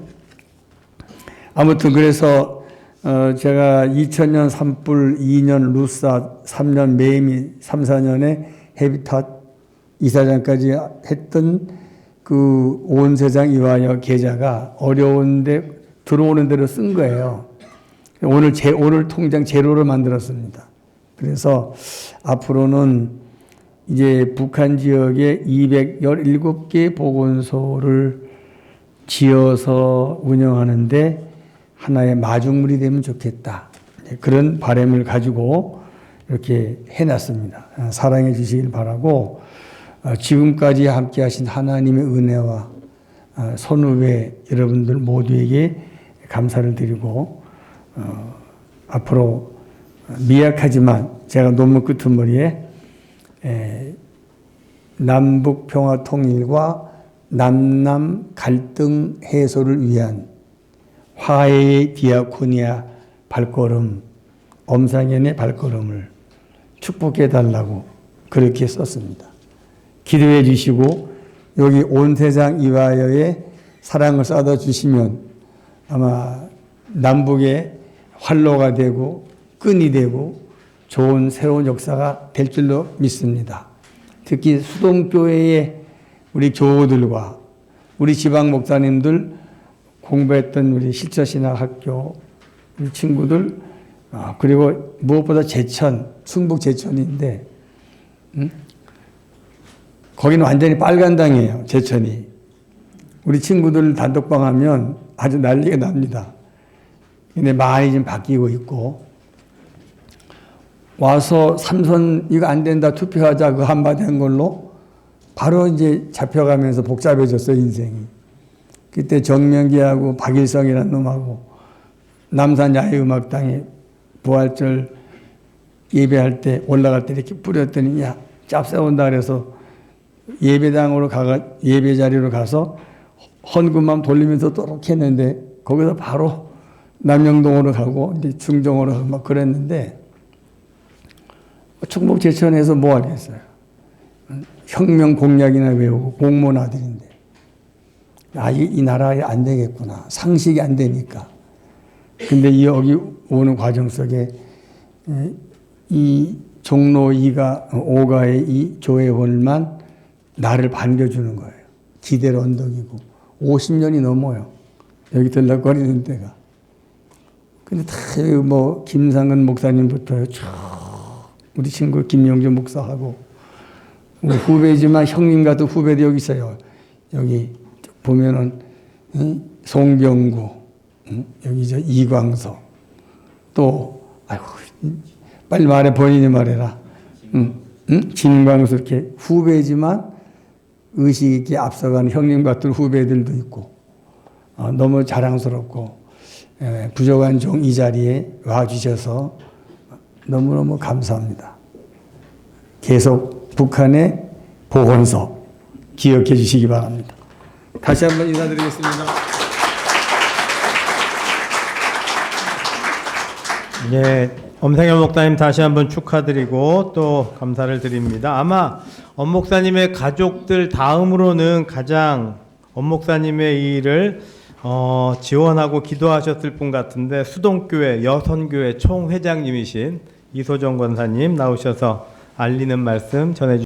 아무튼 그래서 제가 2000년 산불, 2년 루사, 3년 매미, 3, 4년에 헤비탓 이사장까지 했던 그 온 세상 이와여 계좌가 어려운데 들어오는 대로 쓴 거예요. 오늘 통장 제로를 만들었습니다. 그래서 앞으로는 이제 북한 지역에 217개 보건소를 지어서 운영하는데 하나의 마중물이 되면 좋겠다. 그런 바람을 가지고 이렇게 해놨습니다. 사랑해 주시길 바라고 지금까지 함께 하신 하나님의 은혜와 선후배 여러분들 모두에게 감사를 드리고 앞으로 미약하지만 제가 논문 끄트머리에 남북 평화 통일과 남남 갈등 해소를 위한 화해의 디아코니아 발걸음, 엄상현의 발걸음을 축복해 달라고 그렇게 썼습니다. 기도해 주시고 여기 온 세상 이와여에 사랑을 쏟아 주시면 아마 남북의 활로가 되고 끈이 되고 좋은 새로운 역사가 될 줄로 믿습니다. 특히 수동교회의 우리 교우들과 우리 지방 목사님들 공부했던 우리 실처신학학교 우리 친구들 그리고 무엇보다 제천, 충북 제천인데 거기는 완전히 빨간 당이에요. 제천이. 우리 친구들 단톡방 하면 아주 난리가 납니다. 근데 많이 좀 바뀌고 있고 와서 삼선 이거 안 된다 투표하자 그 한마디 한 걸로 바로 이제 잡혀가면서 복잡해졌어요 인생이. 그때 정명기하고 박일성이라는 놈하고 남산야외음악당에 부활절 예배할 때 올라갈 때 이렇게 뿌렸더니 야 짭새온다 그래서 예배당으로 예배 자리로 가서 헌금만 돌리면서 또록 했는데 거기서 바로 남영동으로 가고 이제 중정으로 가고 막 그랬는데 충북 제천에서 뭐 하겠어요. 혁명 공약이나 외우고 공무원 아들인데 이 나라에 안 되겠구나. 상식이 안 되니까. 근데 여기 오는 과정 속에 이 종로 5가의 이 교회원만 나를 반겨주는 거예요. 기대로 언덕이고 50년이 넘어요. 여기 들락거리는 데가. 근데 다 여기 뭐 김상근 목사님부터 우리 친구 김영주 목사하고 우리 후배지만 형님 같은 후배도 여기 있어요. 여기 보면은 송병구, 여기 저 이광석, 또 아이고 빨리 말해 본인이 말해라. 진광수 이렇게 후배지만 의식 있게 앞서가는 형님 같은 후배들도 있고 너무 자랑스럽고 부족한 종 이 자리에 와주셔서 너무너무 감사합니다. 계속 북한의 보건소 기억해 주시기 바랍니다. 다시 한번 인사드리겠습니다. 예, 엄상현 목사님 다시 한번 축하드리고 또 감사를 드립니다. 아마 엄 목사님의 가족들 다음으로는 가장 엄 목사님의 일을 지원하고 기도하셨을 분 같은데 수동교회 여선교회 총회장님이신 이소정 권사님 나오셔서 알리는 말씀 전해주십니다.